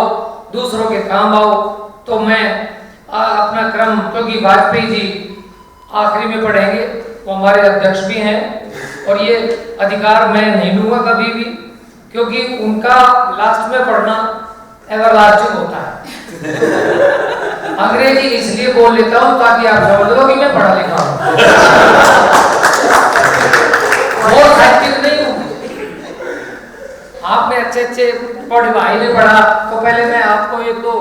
दूसरों के काम आओ। तो मैं अपना क्रम, क्योंकि वाजपेयी जी आखिरी में पढ़ेंगे, वो हमारे अध्यक्ष भी हैं, और ये अधिकार मैं नहीं लूंगा कभी भी, क्योंकि उनका लास्ट में पढ़ना एवरलास्टिंग होता है। अंग्रेजी इसलिए बोल लेता हूं ताकि आप समझ लो कि मैं पढ़ा लिखा हूं, और साहित्यिक नहीं हूं। आपने अच्छे पढ़ भाई ने पढ़ा, तो पहले मैं आपको एक दो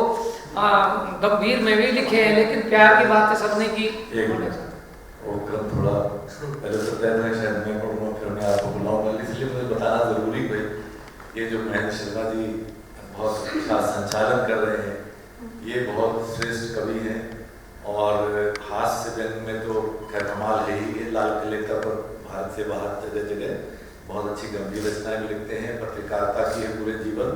गंभीर में भी लिखे हैं, लेकिन प्यार की बातें सबने की। वो क्रम थोड़ा पहले से तय था, शायद मैं पढ़ूंगा फिर मैं आपको बुलाऊंगा, इसलिए मुझे बताना जरूरी है। ये जो महेंद्र शर्मा जी बहुत अच्छा संचालन कर रहे हैं, ये बहुत श्रेष्ठ कवि हैं, और हास्य व्यंग में तो खैर कमाल है ही। ये लाल किले पर भारत से बाहर जगह जगह बहुत अच्छी गंभीर रचनाएं भी लिखते हैं, पत्रकारिता की है पूरे जीवन,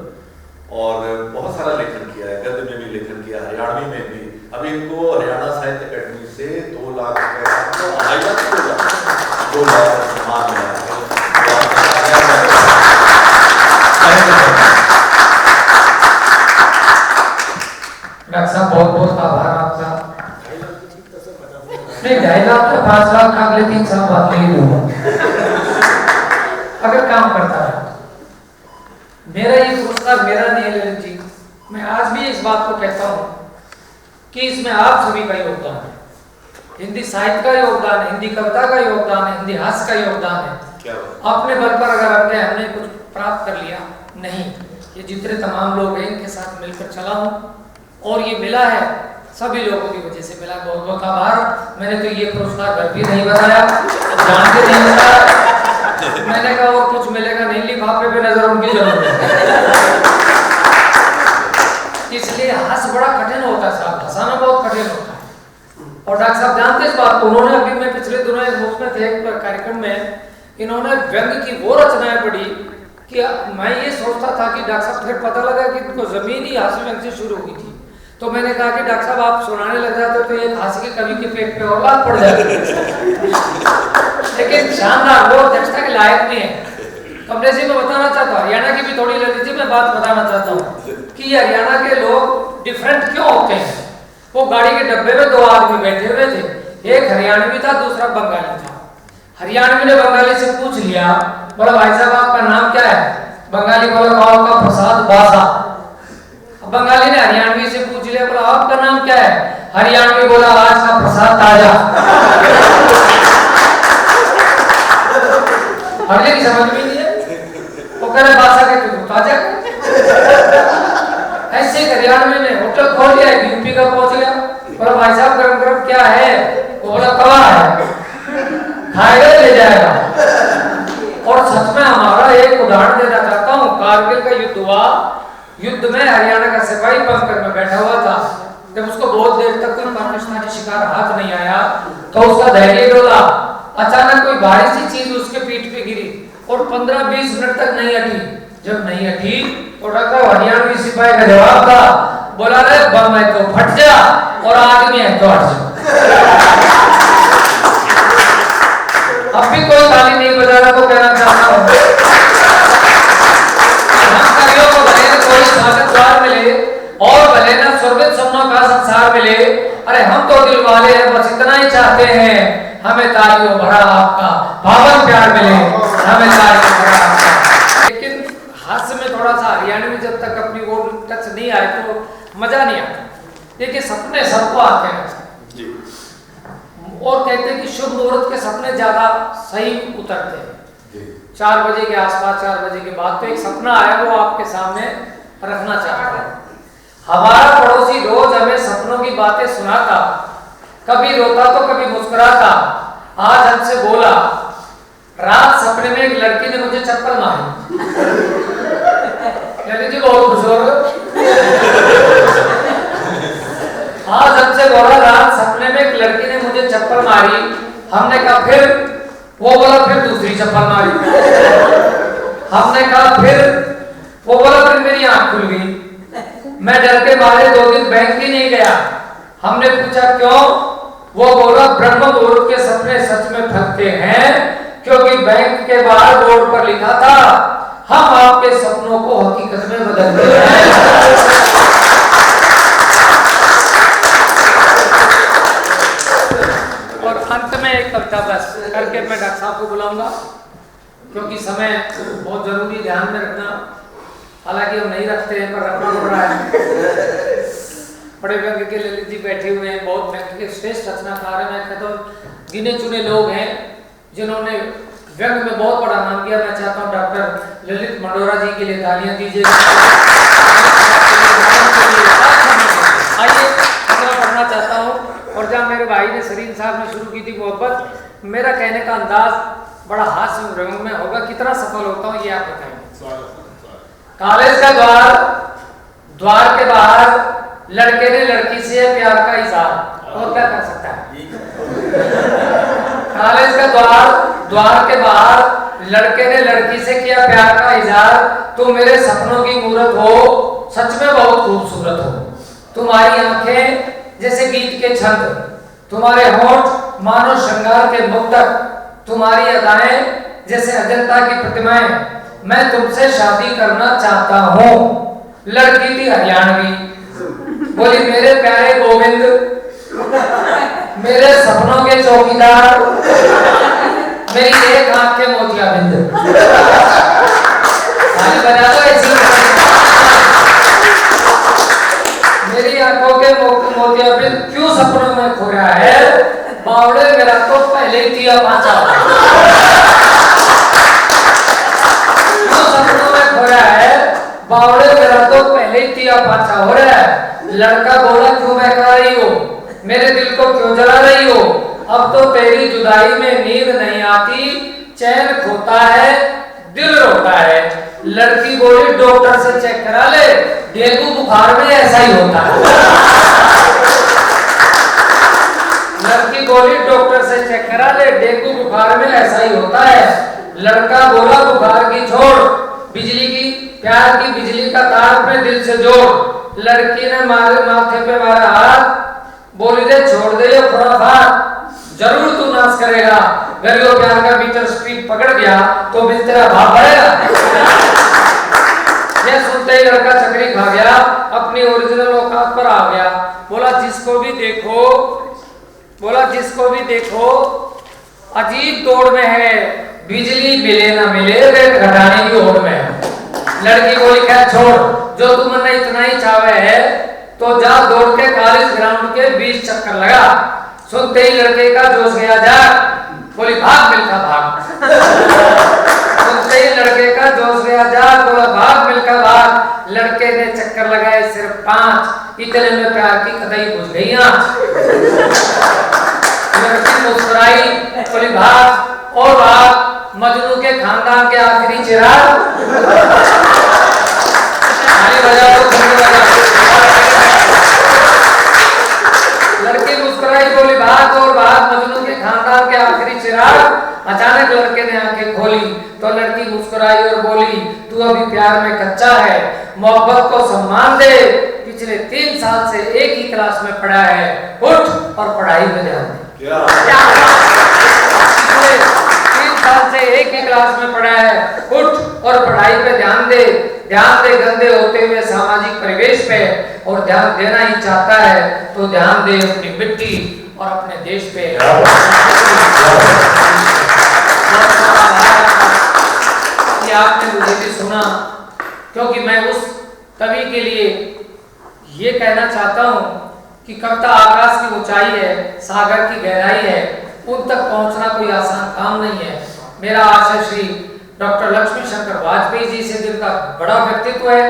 और बहुत सारा लेखन किया है, गद्य में भी लेखन किया, हरियाणवी में भी। अभी इनको हरियाणा साहित्य अकादमी से 2 लाख रुपए, 2 लाख सम्मान मिला है। डॉक्टर साहब बहुत बहुत आभार आपका। नहीं, 2.5 लाख तो 5 लाख का अगले 3 साल बाद नहीं दूंगा अगर काम करता है। मेरा ये पुरस्कार मेरा नहीं है ललित जी, मैं आज भी इस बात को कहता हूँ कि इसमें आप सभी का योगदान है, हिंदी साहित्य का योगदान है, हिंदी कविता का योगदान है, हिंदी हास्य का योगदान है। अपने बल पर अगर हमने कुछ प्राप्त कर लिया नहीं, ये जितने तमाम लोग हैं इनके साथ मिलकर चला हूँ, और ये मिला है सभी लोगों की वजह से मिला। बहुत बहुत आभार। मैंने तो ये पुरस्कार घर भी नहीं बताया, जान के नहीं बताया, मैंने कहा और कुछ मिलेगा नहीं, लिफाफे पे नजर उनकी जरूरत है। इसलिए हंस बड़ा कठिन होता है साहब, हंसाना बहुत कठिन होता है। और डॉक्टर साहब जानते इस बात को, उन्होंने अभी मैं पिछले दिनों एक मुफ्त में थे एक कार्यक्रम में, इन्होंने व्यंग की वो रचनाएं पढ़ी कि मैं ये सोचता था कि डॉक्टर साहब फिर पता लगा कि इनको जमीन ही हास्य व्यंग से शुरू हुई थी। तो मैंने कहा कि डॉक्टर साहब आप सुनाने लग जाते तो एक हास्य के कवि के पेट पे और लात पड़ जाती। लेकिन शानदार, वो अध्यक्षता के लायक नहीं है। कमरे से मैं बताना चाहता हूँ, हरियाणा की भी थोड़ी ललित जी मैं बात बताना चाहता हूँ कि हरियाणा के लोग डिफरेंट क्यों होते हैं। वो गाड़ी के डब्बे में 2 आदमी बैठे हुए थे, एक हरियाणवी था, दूसरा बंगाली था। हरियाणवी ने बंगाली से पूछ लिया, बोला भाई साहब आपका नाम क्या है? बंगाली बोला आपका प्रसाद बासा। बंगाली ने हरियाणवी से पूछ लिया, बोला आपका नाम क्या है? हरियाणवी बोला आज का प्रसाद ताजा। अगले की समझ में नहीं है। कह रहे बासा के तू ताजा ऐसे हरियाणा में होटल खोल लिया, यूपी का पहुंच गया, बोला भाई साहब गरम गरम क्या है, वो बोला कवा है, खाएगा ले जाएगा। और सच में हमारा एक उदाहरण देना चाहता हूँ, कारगिल का युद्ध हुआ, युद्ध में हरियाणा का सिपाही बंकर में बैठा हुआ था, जब उसको बहुत देर तक कोई पाकिस्तानी शिकार हाथ नहीं आया तो उसका धैर्य डोला, अचानक कोई भारी सी चीज उसके पीठ पे गिरी और 15-20 मिनट तक नहीं हटी। जब नहीं हटी तो डॉक्टर हरियाणवी सिपाही का जवाब था, बोला रे बम है तो फट जा और आदमी है तो हट जा। अब भी कोई ताली नहीं बजा रहा तो कहना चाहता हूँ हम कवियों को भले ना कोई स्वागतकार मिले और भले ना स्वर्गित सपनों का संसार मिले, अरे हम तो दिल वाले हैं, बस इतना ही चाहते हैं हमें तालियों भरा आपका पावन प्यार मिले, हमें तालियों भरा आपका। लेकिन हास्य में थोड़ा सा हरियाणा में जब तक अपनी वो टच नहीं आए तो मजा नहीं आता। देखिए सपने सबको आते हैं और कहते हैं कि शुभ मुहूर्त के सपने ज्यादा सही उतरते हैं। 4 बजे के आसपास, 4 बजे के बाद तो एक सपना आया वो आपके सामने रखना चाहता है। हमारा पड़ोसी रोज हमें सपनों की बातें सुनाता, कभी रोता तो कभी मुस्कुराता। आज हमसे बोला, रात सपने में एक लड़की ने मुझे चप्पल मारी। लड़की जी बहुत खुश हो रहे। आज हमसे बोला, रात सपने में एक लड़की ने मुझे चप्पल मारी। हमने कहा फिर? वो बोला फिर दूसरी चप्पल मारी। हमने कहा फिर? वो बोला फिर मेरी आंख खुल गई, मैं डर के मारे 2 दिन बैंक ही नहीं गया। हमने पूछा क्यों? वो बोला ब्रह्म मुहूर्त के सपने सच में फलते हैं, क्योंकि बैंक के बाहर बोर्ड पर लिखा था हम आपके सपनों को हकीकत में बदलते हैं। और अंत में एक कविता बस करके मैं डॉक्टर साहब को बुलाऊंगा, क्योंकि समय बहुत जरूरी, ध्यान में रखना। हालांकि हम नहीं रखते हैं पर रखना पड़ रहा है। बड़े व्यंग के ललित जी बैठे हुए हैं, बहुत व्यंग के श्रेष्ठ रचनाकार हैं। मैं कहता हूँ गिने चुने लोग हैं जिन्होंने व्यंग में बहुत बड़ा नाम किया। मैं चाहता हूँ डॉक्टर ललित मंडोरा जी के लिए तालियां दीजिए। आइए पढ़ना चाहता हूँ। और जहाँ मेरे भाई ने सरीन साहब ने शुरू की थी मोहब्बत, मेरा कहने का अंदाज बड़ा हास्य रंग में होगा, कितना सफल होता हूँ ये आप बताएंगे। कॉलेज का द्वार के बाहर लड़के ने लड़की से प्यार का इजहार, और क्या कर सकता है। कॉलेज का द्वार के बाहर लड़के ने लड़की से किया प्यार का इजहार। तुम मेरे सपनों की मूरत हो, सच में बहुत खूबसूरत हो। तुम्हारी आंखें जैसे गीत के छंद, तुम्हारे होंठ मानो श्रृंगार के मुक्तक, तुम्हारी अदाएं जैसे अजंता की प्रतिमाएं। मैं तुमसे शादी करना चाहता हूँ। लड़की थी हरियाणवी, बोली मेरे प्यारे गोविंद, मेरे सपनों के चौकीदार, मेरी एक आंख के मोतियाबिंद। बजा दो ऐसी। मेरी आंखों के मोतियाबिंद क्यों सपनों में खो रहा है? बावड़े मेरा तो पहले ही दिया पाचा। सपनों में खो रहा है, बावड़े मेरा तो पहले ही दिया पाचा हो रहा है। लड़का बोला क्यों बहका रही हो, मेरे दिल को क्यों जला रही हो? अब तो तेरी जुदाई में नींद नहीं आती, चैन खोता है, दिल रोता है। लड़की बोली डॉक्टर से चेक करा ले, डेंगू बुखार में ऐसा ही होता है। लड़की बोली डॉक्टर से चेक करा ले, डेंगू बुखार में ऐसा ही होता है। लड़का बोला बुखार की छोड़, बिजली की प्यार की बिजली का तार अपने दिल से जोड़। लड़की ने मारे माथे पे मारा हाथ, बोली दे छोड़ दे ये खुराफात, जरूर तू नाश करेगा। गलियों प्यार का मीटर स्पीड पकड़ गया तो बिल तेरा भाव बढ़ेगा। यह सुनते ही लड़का चक्री खा गया, अपनी ओरिजिनल औकात पर आ गया। बोला जिसको भी देखो अजीब दौड़ में है, बिजली मिले ना मिले रेट घटाने की होड़ में है। लड़की बोली खैर छोड़, जो तुमने इतना ही चाहे है तो जा दौड़ के कॉलेज ग्राउंड के 20 चक्कर लगा। सुनते ही लड़के का जोश गया जा, बोली भाग मिलखा भाग। सुनते ही लड़के का जोश गया जा, 5 इतने में प्यार की कतई बुझ गई आँच। लड़की मुस्कुराई, बोली भाग और भाग, मजनू के खानदान के आखिरी चिराग। लड़की मुस्कुराई, बोली भाग और भाग, मजनू के खानदान के आखिरी चिराग। अचानक लड़के ने आंखें खोली तो लड़की मुस्कुराई और बोली, तू अभी प्यार में कच्चा है, मोहब्बत को सम्मान दे। पिछले 3 साल से एक ही क्लास में पढ़ा है, उठ और पढ़ाई में ध्यान दे। पिछले 3 साल से एक ही क्लास में पढ़ा है, उठ और पढ़ाई पे ध्यान दे। ध्यान दे गंदे होते हुए सामाजिक परिवेश पे, और ध्यान देना ही चाहता है तो ध्यान दे अपनी मिट्टी और अपने देश पे। आपने मुझे भी सुना, क्योंकि मैं उस कवि के लिए ये कहना चाहता हूँ कि कविता आकाश की ऊंचाई है, सागर की गहराई है, उन तक पहुंचना कोई आसान काम नहीं है। मेरा आशय श्री डॉक्टर लक्ष्मी शंकर वाजपेयी जी से जिनका बड़ा व्यक्तित्व है,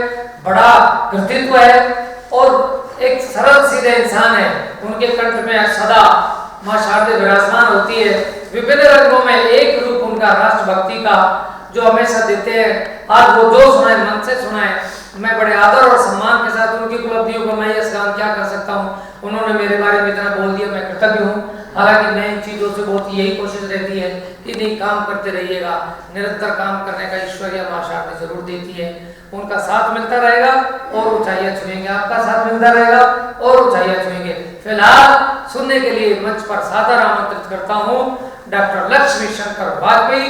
बड़ा कृतित्व है और एक सरल सीधे इंसान है, उनके कंठ में सदा मां शारदे विराजमान होती है। विभिन्न रंगों में एक रूप उनका राष्ट्रभक्ति का जो हमेशा देते हैं। आज वो जो सुनाए मन से सुनाए, मैं बड़े आदर और सम्मान के साथ उनकी उपलब्धियों को मैं यह गान क्या कर सकता हूँ। उन्होंने मेरे बारे में इतना बोल दिया, मैं कृतज्ञ हूँ। हालांकि मैं इन चीज़ों से बहुत यही कोशिश रहती है कि नहीं, काम करते रहिएगा, निरंतर काम करने का ईश्वर या मां शारदा जरूर देती है। उनका साथ मिलता रहेगा और ऊंचाइयां छुएंगे, आपका साथ मिलता रहेगा और ऊंचाइयां छुएंगे। फिलहाल सुनने के लिए मंच पर सादर आमंत्रित करता हूँ डॉक्टर लक्ष्मी शंकर वाजपेयी।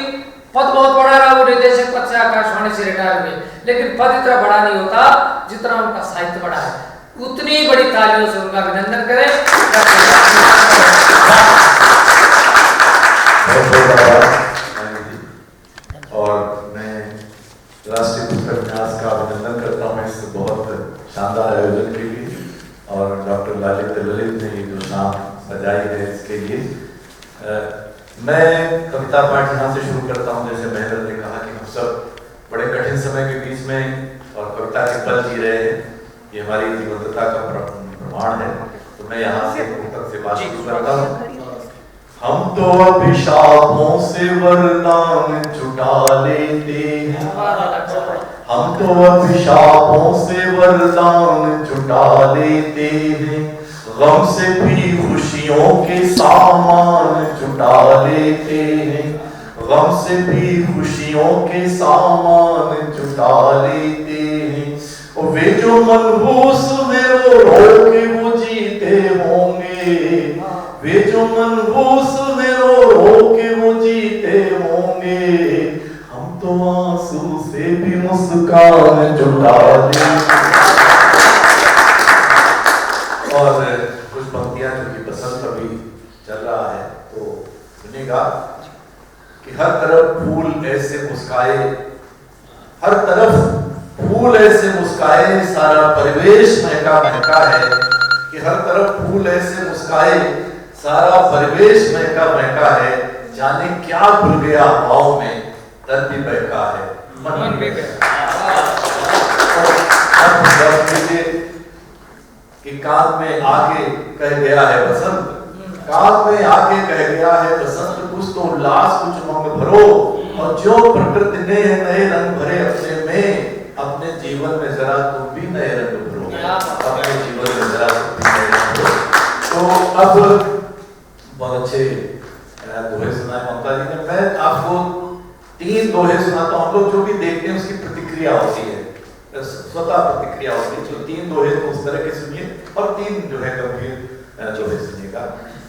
पद बहुत बड़ा रहा, वो निदेशक पद से आकाशवाणी से रिटायर हुए, लेकिन पद इतना बड़ा नहीं होता जितना उनका साहित्य बड़ा है। उतनी बड़ी तालियों से उनका अभिनंदन करें। और मैं राष्ट्रीय पुस्तक न्यास का अभिनंदन करता हूँ इस बहुत शानदार आयोजन के लिए, और डॉक्टर ललित ने जो शाम सजाई है इसके लिए। मैं कविता पाठ यहाँ से शुरू करता हूँ। जैसे महेंद्र ने कहा कि हम सब बड़े कठिन समय के बीच में और कविता के पल जी रहे हैं, ये हमारी जीवंतता का प्रमाण है। तो मैं यहाँ से पुस्तक से बात शुरू करता हूँ। हम तो अभिशापों से वरदान जुटा लेते हैं, हम तो अभिशापों से वरदान जुटा लेते हैं, गम से भी खुशियों के सामान जुटा लेते हैं, गम से भी खुशियों के सामान जुटा लेते हैं। और वे जो मनहूस में रो के वो जीते होंगे, वे जो मनहूस में रो के वो जीते होंगे, हम तो आंसू से भी मुस्कान जुटा देंगे। और कुछ पंक्तियां जो कि बसंत अभी चल रहा है तो सुनिएगा कि हर तरफ फूल ऐसे मुस्काए, हर तरफ फूल ऐसे मुस्काए, सारा परिवेश महका महका है कि हर तरफ फूल ऐसे मुस्काए, सारा परिवेश महका महका है, जाने क्या भूल गया भाव में धरती बहका है, मन भी कि कान में आके कह गया है बसंत, कान में आके कह गया है बसंत, कुछ तो उल्लास कुछ मंग भरो, और जो प्रकृति ने नए रंग भरे अपने में, अपने जीवन में जरा तुम भी नए रंग भरो, अपने जीवन में जरा तुम भी नए रंग भरो। तो अब बहुत अच्छे दोहे सुनाए ममता जी ने। मैं आपको 3 दोहे सुनाता हूँ। हम लोग जो भी देखते हैं उसकी प्रतिक्रिया होती है, स्वतः प्रतिक्रिया होती है। जो 3 दोहे तो उस तरह के सुनिए और 3 जो है गंभीर दोहे सुनिएगा।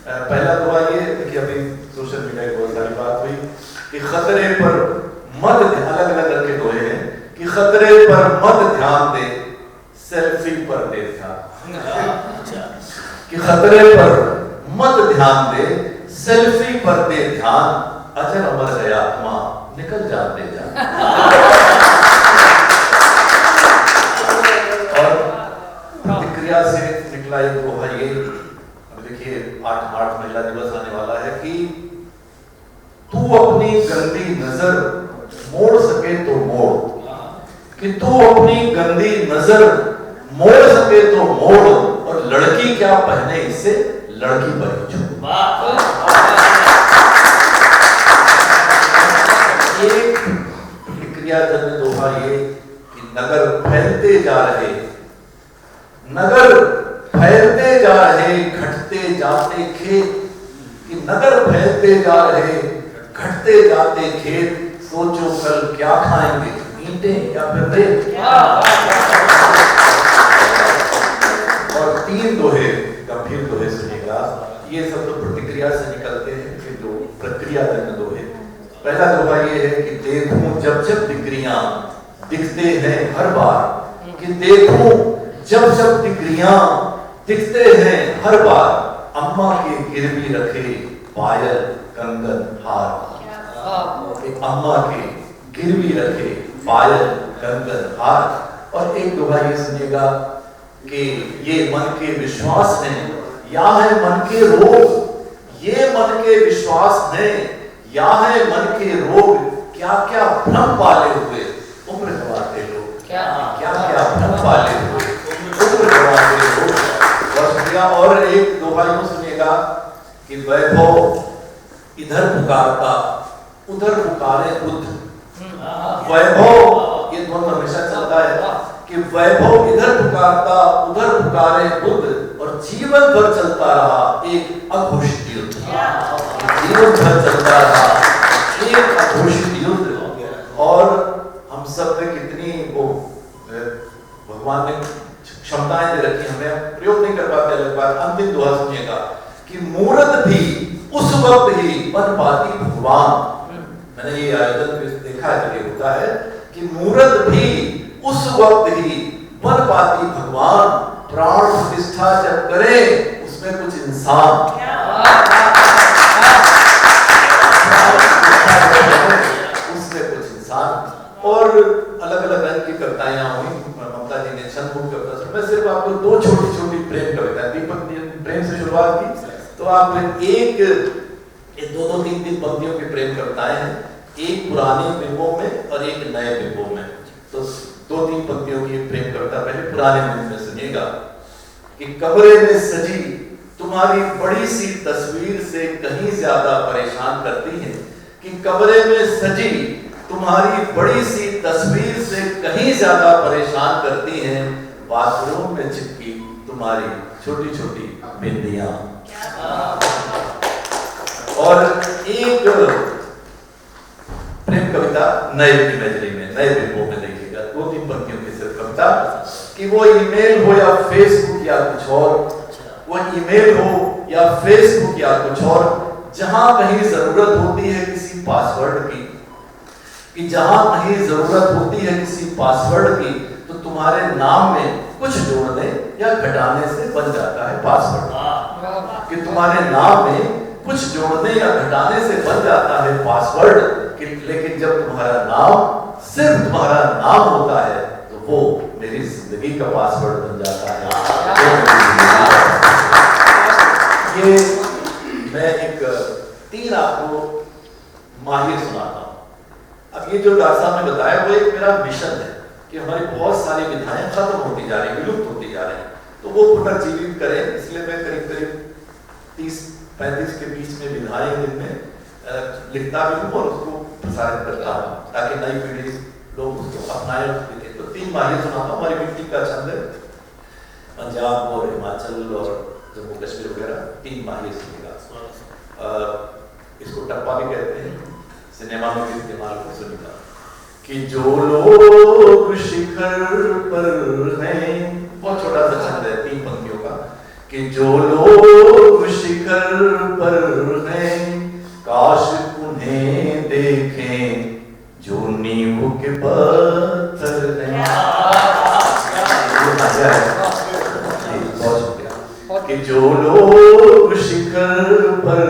पहला दोहा ये देखिए, अभी सोशल मीडिया की बहुत सारी बात हुई कि खतरे पर मत, अलग अलग करके दोहे हैं कि खतरे पर मत ध्यान दे, सेल्फी पर दे ध्यान, कि खतरे पर मत ध्यान दे, सेल्फी पर दे ध्यान, अजर अमर है आत्मा निकल जाते जा। और प्रतिक्रिया से निकला एक दोहा ये, देखिए 8 मार्च महिला दिवस आने वाला है कि तू अपनी गंदी नजर मोड़ सके तो मोड़, कि तू अपनी गंदी नजर मोड़ सके तो मोड़, और लड़की क्या पहने इससे लड़की बनी छो। एक प्रतिक्रिया जन्य दोहा ये कि नगर फैलते जा रहे, नगर फैलते जा रहे, घटते जाते खेत, कि नगर फैलते जा रहे, घटते जाते खेत, सोचो कल क्या खाएंगे, ईंटें या फिर रेत। और 3 दोहे, गंभीर दोहे सुनिएगा, ये सब तो प्रतिक्रिया से निकलते हैं कि जो प्रक्रिया जन्य दोहे। पहला दोहा ये है कि देखूं जब जब दिकरियां दिखते हैं हर बार, कि देखूं जब जब दिकरियां दिखते हैं हर बार, अम्मा के गिरवी रखे पायल कंगन हार। अम्मा के गिरवी रखे पायल कंगन हार। और एक दोहा ये सुनिएगा कि ये मन के विश्वास हैं या है मन के रोग, ये मन के विश्वास हैं या है मन के रोग, क्या क्या भ्रम पाले हुए उम्र गवाते लोग, क्या क्या भ्रम पाले हुए उम्र गवाते लोग। और एक दोहा यूं सुनिएगा कि वैभव इधर पुकारता उधर पुकारे बुद्ध। वैभव, ये दोनों हमेशा चलता है कि वैभव इधर पुकारता उधर पुकारे बुद्ध, और जीवन भर चलता रहा एक अघोषित युद्ध। जीवन भर चलता रहा एक अघोषित युद्ध। और हम सब में कितनी वो भगवान ने क्षमताएं दे रखी, हमें प्रयोग नहीं कर पाते, अलग बात। अंतिम दोहा सुनिएगा कि मूर्त भी उस वक्त ही बन पाती भगवान। मैंने ये आयोजन में देखा है कि होता है कि मूर्त भी उस वक्त ही बन पाती भगवान, प्राण प्रतिष्ठा जब करे उसमें कुछ इंसान, उसमें कुछ इंसान। और अलग अलग रंग की कविताएं हुई, ममता जी ने छंद कविता। मैं सिर्फ आपको 2 छोटी छोटी प्रेम कविताएं, दीपक ने प्रेम से शुरुआत की, तो आप एक 2-2, 3-3 पंक्तियों की प्रेम कविताएं हैं, एक पुराने बिंबों में और एक नए बिंबों में। तो 2-3 पंक्तियों की प्रेम कविता पहले पुराने बिंब में सुनिएगा कि कमरे में सजी तुम्हारी बड़ी सी तस्वीर से कहीं ज्यादा परेशान करती है, कि कमरे में सजी तुम्हारी बड़ी सी तस्वीर से कहीं ज्यादा परेशान करती हैं, बाथरूम में चिपकी तुम्हारी छोटी छोटी बिंदियां। और एक प्रेम कविता नए इमेजरी में, नए बिंबों में देखिएगा, 2-3 पंक्तियों की सिर्फ कविता कि वो ईमेल हो या फेसबुक या कुछ और, वो ईमेल हो या फेसबुक या कुछ और, जहां कहीं जरूरत होती है किसी पासवर्ड की, कि जहां कहीं जरूरत होती है किसी पासवर्ड की, तो तुम्हारे नाम में कुछ जोड़ने या घटाने से बन जाता है पासवर्ड। कि तुम्हारे नाम में कुछ जोड़ने या घटाने से बन जाता है पासवर्ड, कि लेकिन जब तुम्हारा नाम सिर्फ तुम्हारा नाम होता है तो वो मेरी जिंदगी का पासवर्ड बन जाता है। ये मैं एक 3 आपको माहिर सुनाता हूँ। अब ये जो डॉक्टर साहब ने बताया वो एक मेरा मिशन है कि हमारी बहुत सारी विधाएं खत्म होती जा रही, विलुप्त होती जा रही, तो वो पुनर्जीवित करें। इसलिए मैं करीब करीब 30-35 के बीच में विधाएं दिन में लिखता भी हूँ और उसको प्रसारित करता हूँ, ताकि नई पीढ़ी लोग उसको अपनाए। तो 3 माहिर सुनाता हूँ। हमारी मिट्टी का छंद है, पंजाब और हिमाचल और जम्मू कश्मीर वगैरह 3 माहिर सुनेगा। इसको टप्पा भी कहते हैं, सिनेमा में भी इस्तेमाल को सुनेगा कि जो लोग शिखर पर हैं, बहुत छोटा सा छंद है 3 पंक्तियों का, कि जो लोग शिखर पर हैं काश उन्हें देखें जो नींबू के पत्थर हैं। कि जो लोग शिखर पर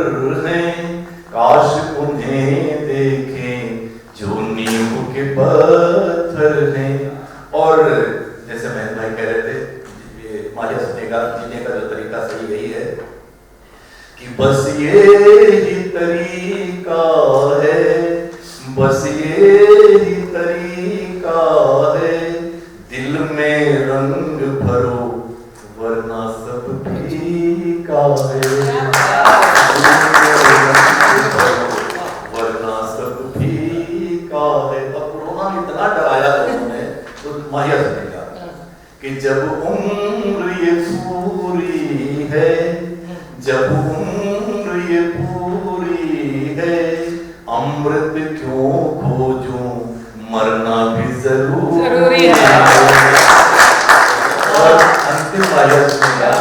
हैं काश उन्हें देखें जो नींबू के पत्थर हैं। और जैसे महन भाई कह रहे थे, ये मालिया सुनेगा जीने का जो तरीका सही यही है कि बस ये ही तरीका है, बस ये ही तरीका है, दिल में रंग भरो लिखा है। अब कोरोना में इतना डराया लोगों ने, तो माहिया सुनेगा कि जब उम्र ये पूरी है, जब उम्र ये पूरी है, अमृत क्यों खोजूं, मरना भी जरूरी है। और अंतिम माहिया सुनेगा,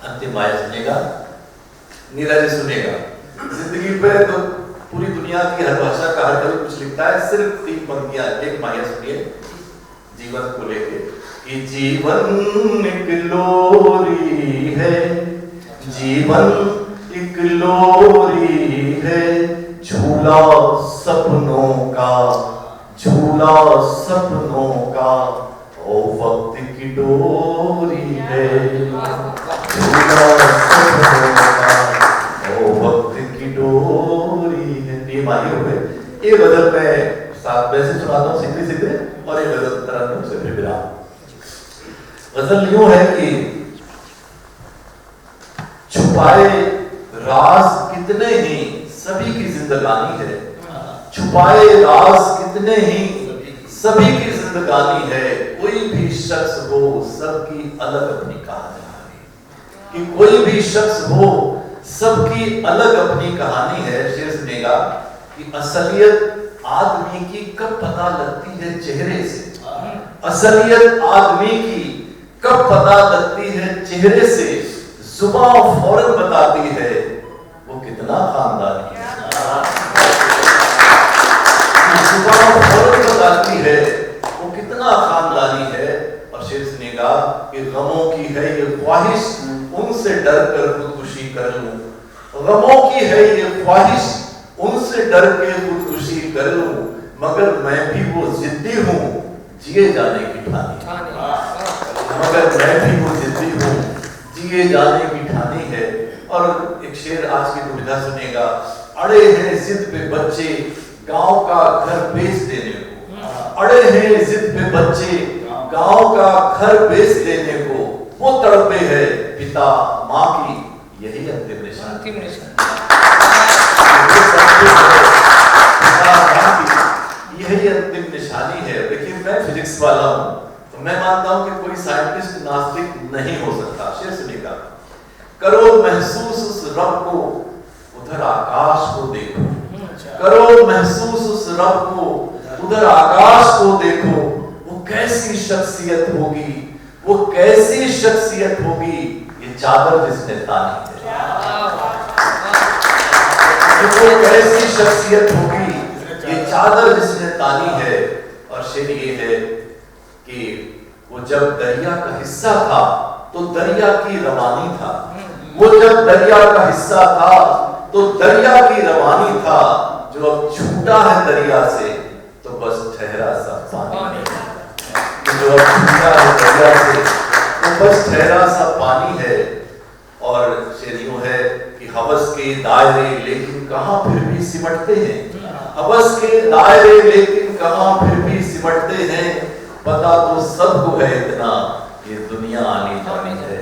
अंतिम माहिया सुनेगा, नीरज सुनेगा। जिंदगी पे तो पूरी दुनिया की हर भाषा का हर कवि कुछ लिखता है, सिर्फ 3 पंक्तियां, एक माहिया सुनिए जीवन को लेके कि जीवन एक लोरी है, जीवन एक लोरी है, झूला सपनों का, झूला सपनों का, ओ वक्त की डोरी है, झूला सपनों का, ओ वक्त की डोरी है। ये मानी हुए ये गजल में 7 वैसे सुनाता हूँ सीधे सीधे, और ये गजल तरन्नुम से फिर विराम। गजल यूं है कि छुपाए राज कितने ही सभी की जिंदगानी है, छुपाए राज कितने ही सभी की जिंदगानी है, कोई भी शख्स हो सबकी अलग अपनी कहानी है, कि कोई भी शख्स हो सबकी अलग अपनी कहानी है। शेर सुनेगा कि असलियत आदमी की कब पता लगती है चेहरे से, असलियत आदमी की कब पता लगती है चेहरे से, जुबान फौरन बताती है वो कितना खानदानी है, जुबान फौरन बताती है वो कितना खानदानी है। और शेर सुनेगा कि गमों की है ये ख्वाहिश, उनसे डर कर खुदकुशी कर लूं, गमों की है ये ख्वाहिश, उनसे डर के खुदकुशी कर लूं, मगर मैं भी वो जिद्दी हूं जिए जाने की ठानी, मगर मैं भी वो जिद्दी हूं जिए जाने की ठानी है। और एक शेर आज की दुविधा सुनेगा, अड़े हैं जिद पे बच्चे गांव का घर बेच देने को, अड़े हैं जिद पे बच्चे गांव का घर बेच देने को, वो तड़पे है पिता माँ की यही अंतिम निशानी, यही अंतिम निशानी है। देखिए मैं फिजिक्स वाला हूँ, तो मैं मानता हूँ कि कोई साइंटिस्ट नास्तिक नहीं हो सकता। शेर सुनेगा, करो महसूस उस रब को उधर आकाश को देखो, करो महसूस उस रब को उधर आकाश को देखो, वो कैसी शख्सियत होगी, वो कैसी शख्सियत होगी, ये चादर जिसने तानी है, वो कैसी शख्सियत होगी, ये चादर जिसने तानी है। और शेर ये है कि वो जब दरिया का हिस्सा था तो दरिया की रवानी था, वो जब दरिया का हिस्सा था तो दरिया की रवानी था, जो अब छूटा है दरिया से तो बस ठहरा सा पानी, जो अब छूटा है दरिया से तो बस ठहरा सा पानी है। और शेर यूं है कि हवस के दायरे लेकिन कहां फिर भी सिमटते हैं, हवस के दायरे लेकिन कहां फिर भी सिमटते हैं, पता तो सबको है इतना ये दुनिया आनी जानी है,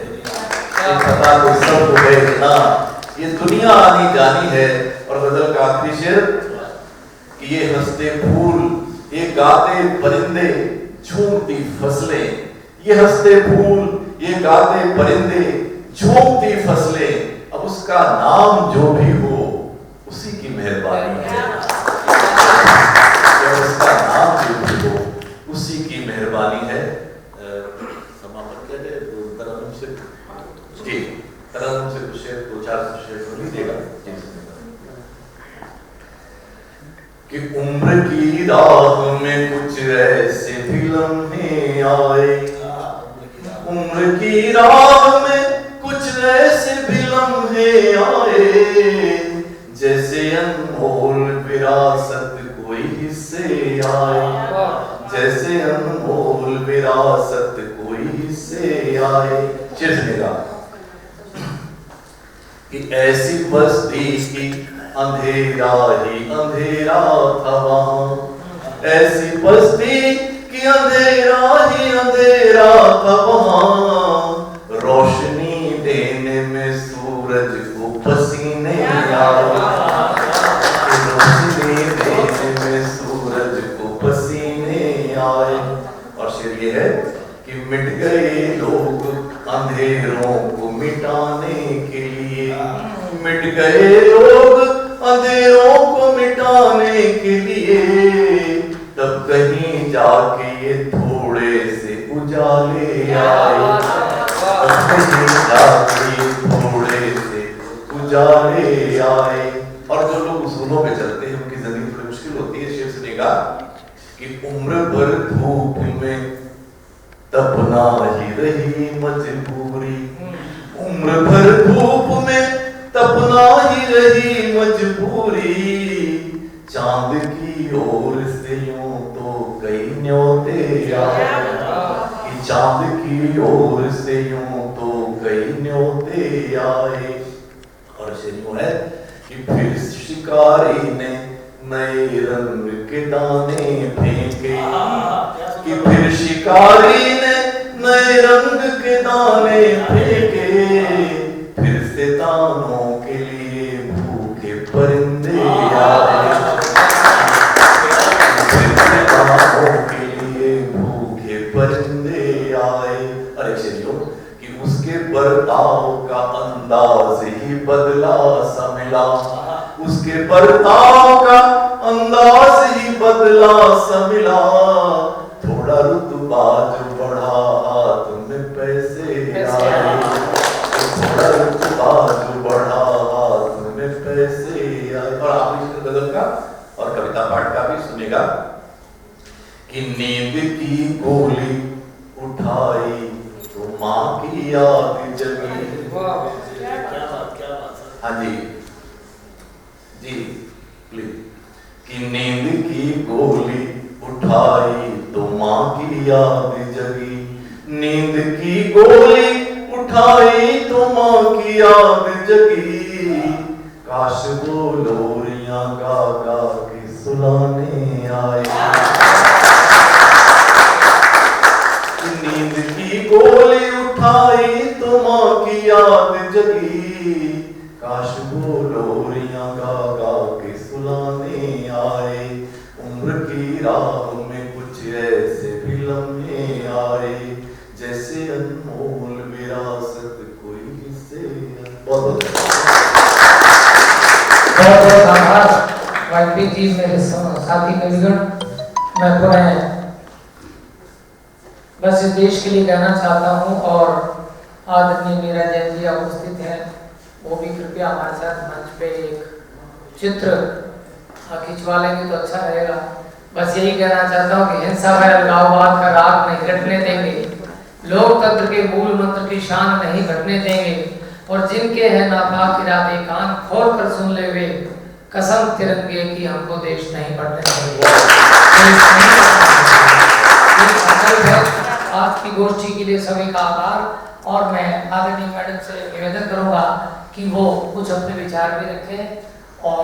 ये पता तो सबको है इतना ये दुनिया आनी जानी है। और गजल का आखिरी शेर कि ये हंसते फूल, ये गाते परिंदे, झूमती फसलें, ये हंसते फूल, ये गाते परिंदे, झूमती फसलें, अब उसका नाम जो भी हो उसी की मेहरबानी है, उसका नाम जो भी हो उसी की मेहरबानी है। समापन के लिए तरन्नुम से जी, तरन्नुम से कुछ शेर 2-4 शेर तो नहीं देगा कि उम्र की राह में कुछ ऐसे भी लम्हे आए, उम्र की राह में कुछ ऐसे भी लम्हे आए, जैसे अनमोल विरासत कोई हिस्से आए, जैसे अनमोल विरासत कोई हिस्से आए। शेर सुनेगा कि ऐसी बस्ती की अंधेरा ही अंधेरा था वहां, ऐसी बस्ती की अंधेरा ही अंधेरा था वहां, रोशनी देने में सूरज को पसीने आए, रोशनी देने में सूरज मिट गए लोग अंधेरों को मिटाने के लिए, मिट गए लोग अंधेरों को मिटाने के लिए, तब कहीं जाके ये थोड़े से उजाले आए, तब कहीं जाके ये थोड़े से उजाले आए। और जो लोग उसूलों पे चलते हैं उनकी जिंदगी थोड़ी मुश्किल होती है। शेर सुनेगा कि उम्र भर धूप में तपना ही रही मजबूरी, उम्र भर धूप में तपना ही रही मजबूरी, चांद की ओर से यूं तो कई न्योते आए, कि चांद की ओर से यूं तो कई न्योते आए। और शेर है कि फिर शिकारी ने नए रंग के दाने फेंके, कि फिर शिकारी ने नए रंग के दाने फेंके, फिर से दानों के लिए भूखे परिंदे आए, फिर से दानों के लिए भूखे परिंदे आए। अरे चलिए कि उसके बर्ताव का अंदाज ही बदला सा मिला, उसके बर्ताव का अंदाज ही बदला सा मिला, थोड़ा रुतबा जो बढ़ा हाथ में पैसे आए, थोड़ा रुतबा जो बढ़ा हाथ में पैसे आए। और आप गजल का और कविता पाठ का भी सुनेगा कि नींद की गोली उठाई तो माँ की याद जगी। हाँ जी जी प्लीज। कि नींद की गोली उठाई तो माँ की याद जगी, नींद की गोली उठाई तो माँ की याद जगी, काश वो लोरियां गा गा के सुलाने आए। नींद की गोली उठाई तो माँ की याद जगी, काश वो लोरियां गा गा के सुलाने आए। उम्र की राह में कुछ ऐसे भी लम्हे आए, जैसे अनमोल विरासत कोई हिस्से। बहुत आभार वाजपेयी जी, मेरे साथी कविगण। मैं पुनः बस इस देश के लिए कहना चाहता हूँ, और आदरणीय मीरा जैन जी उपस्थित हैं, वो भी कृपया हमारे साथ मंच पे एक चित्र खिंचवा लेंगे तो अच्छा रहेगा। बस यही कहना चाहता हूँ कि हिंसा व अलगाववाद का राग नहीं घटने देंगे, लोकतंत्र के मूल मंत्र की शान नहीं घटने देंगे, और जिनके है नापाक इरादे कान खोल कर सुन ले वे, कसम तिरंगे की हमको देश नहीं बढ़ने देंगे। आज की गोष्ठी के लिए सभी का आभार, और मैं आदरणीय मैडम से निवेदन करूंगा कि वो कुछ अपने विचार भी रखें और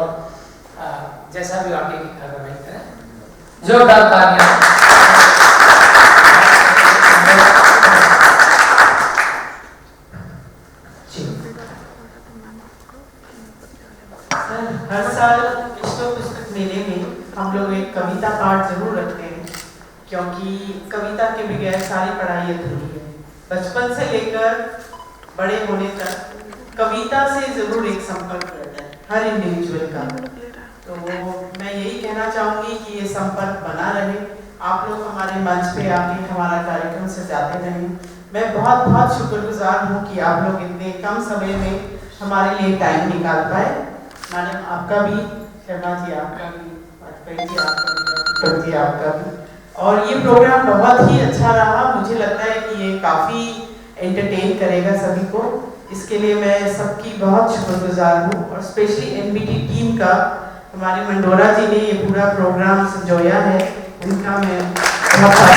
जैसा भी आगे की कार्रवाई करें। जोरदार तालियां। हर साल विश्व पुस्तक मेले में हम लोग एक कविता पाठ जरूर रखते हैं, क्योंकि कविता के बगैर सारी पढ़ाई अधूरी है। बचपन से लेकर बड़े होने तक कविता से जरूर एक संपर्क रहता है हर इंडिविजुअल का। तो मैं यही कहना चाहूँगी कि ये संपर्क बना रहे, आप लोग हमारे मंच पे आके हमारा कार्यक्रम सजाते रहें। मैं बहुत बहुत शुक्रगुजार हूँ कि आप लोग इतने कम समय में हमारे लिए टाइम निकाल पाए। मैडम आपका भी, शर्मा जी आपका भी, वाजपेयी जी आपका भी, आपका भी। और ये प्रोग्राम बहुत ही अच्छा रहा। मुझे लगता है कि ये काफ़ी एंटरटेन करेगा सभी को। इसके लिए मैं सबकी बहुत शुक्रगुजार हूँ, और स्पेशली एनबीटी टीम का, हमारे मंडोरा जी ने ये पूरा प्रोग्राम संजोया है, उनका मैं बहुत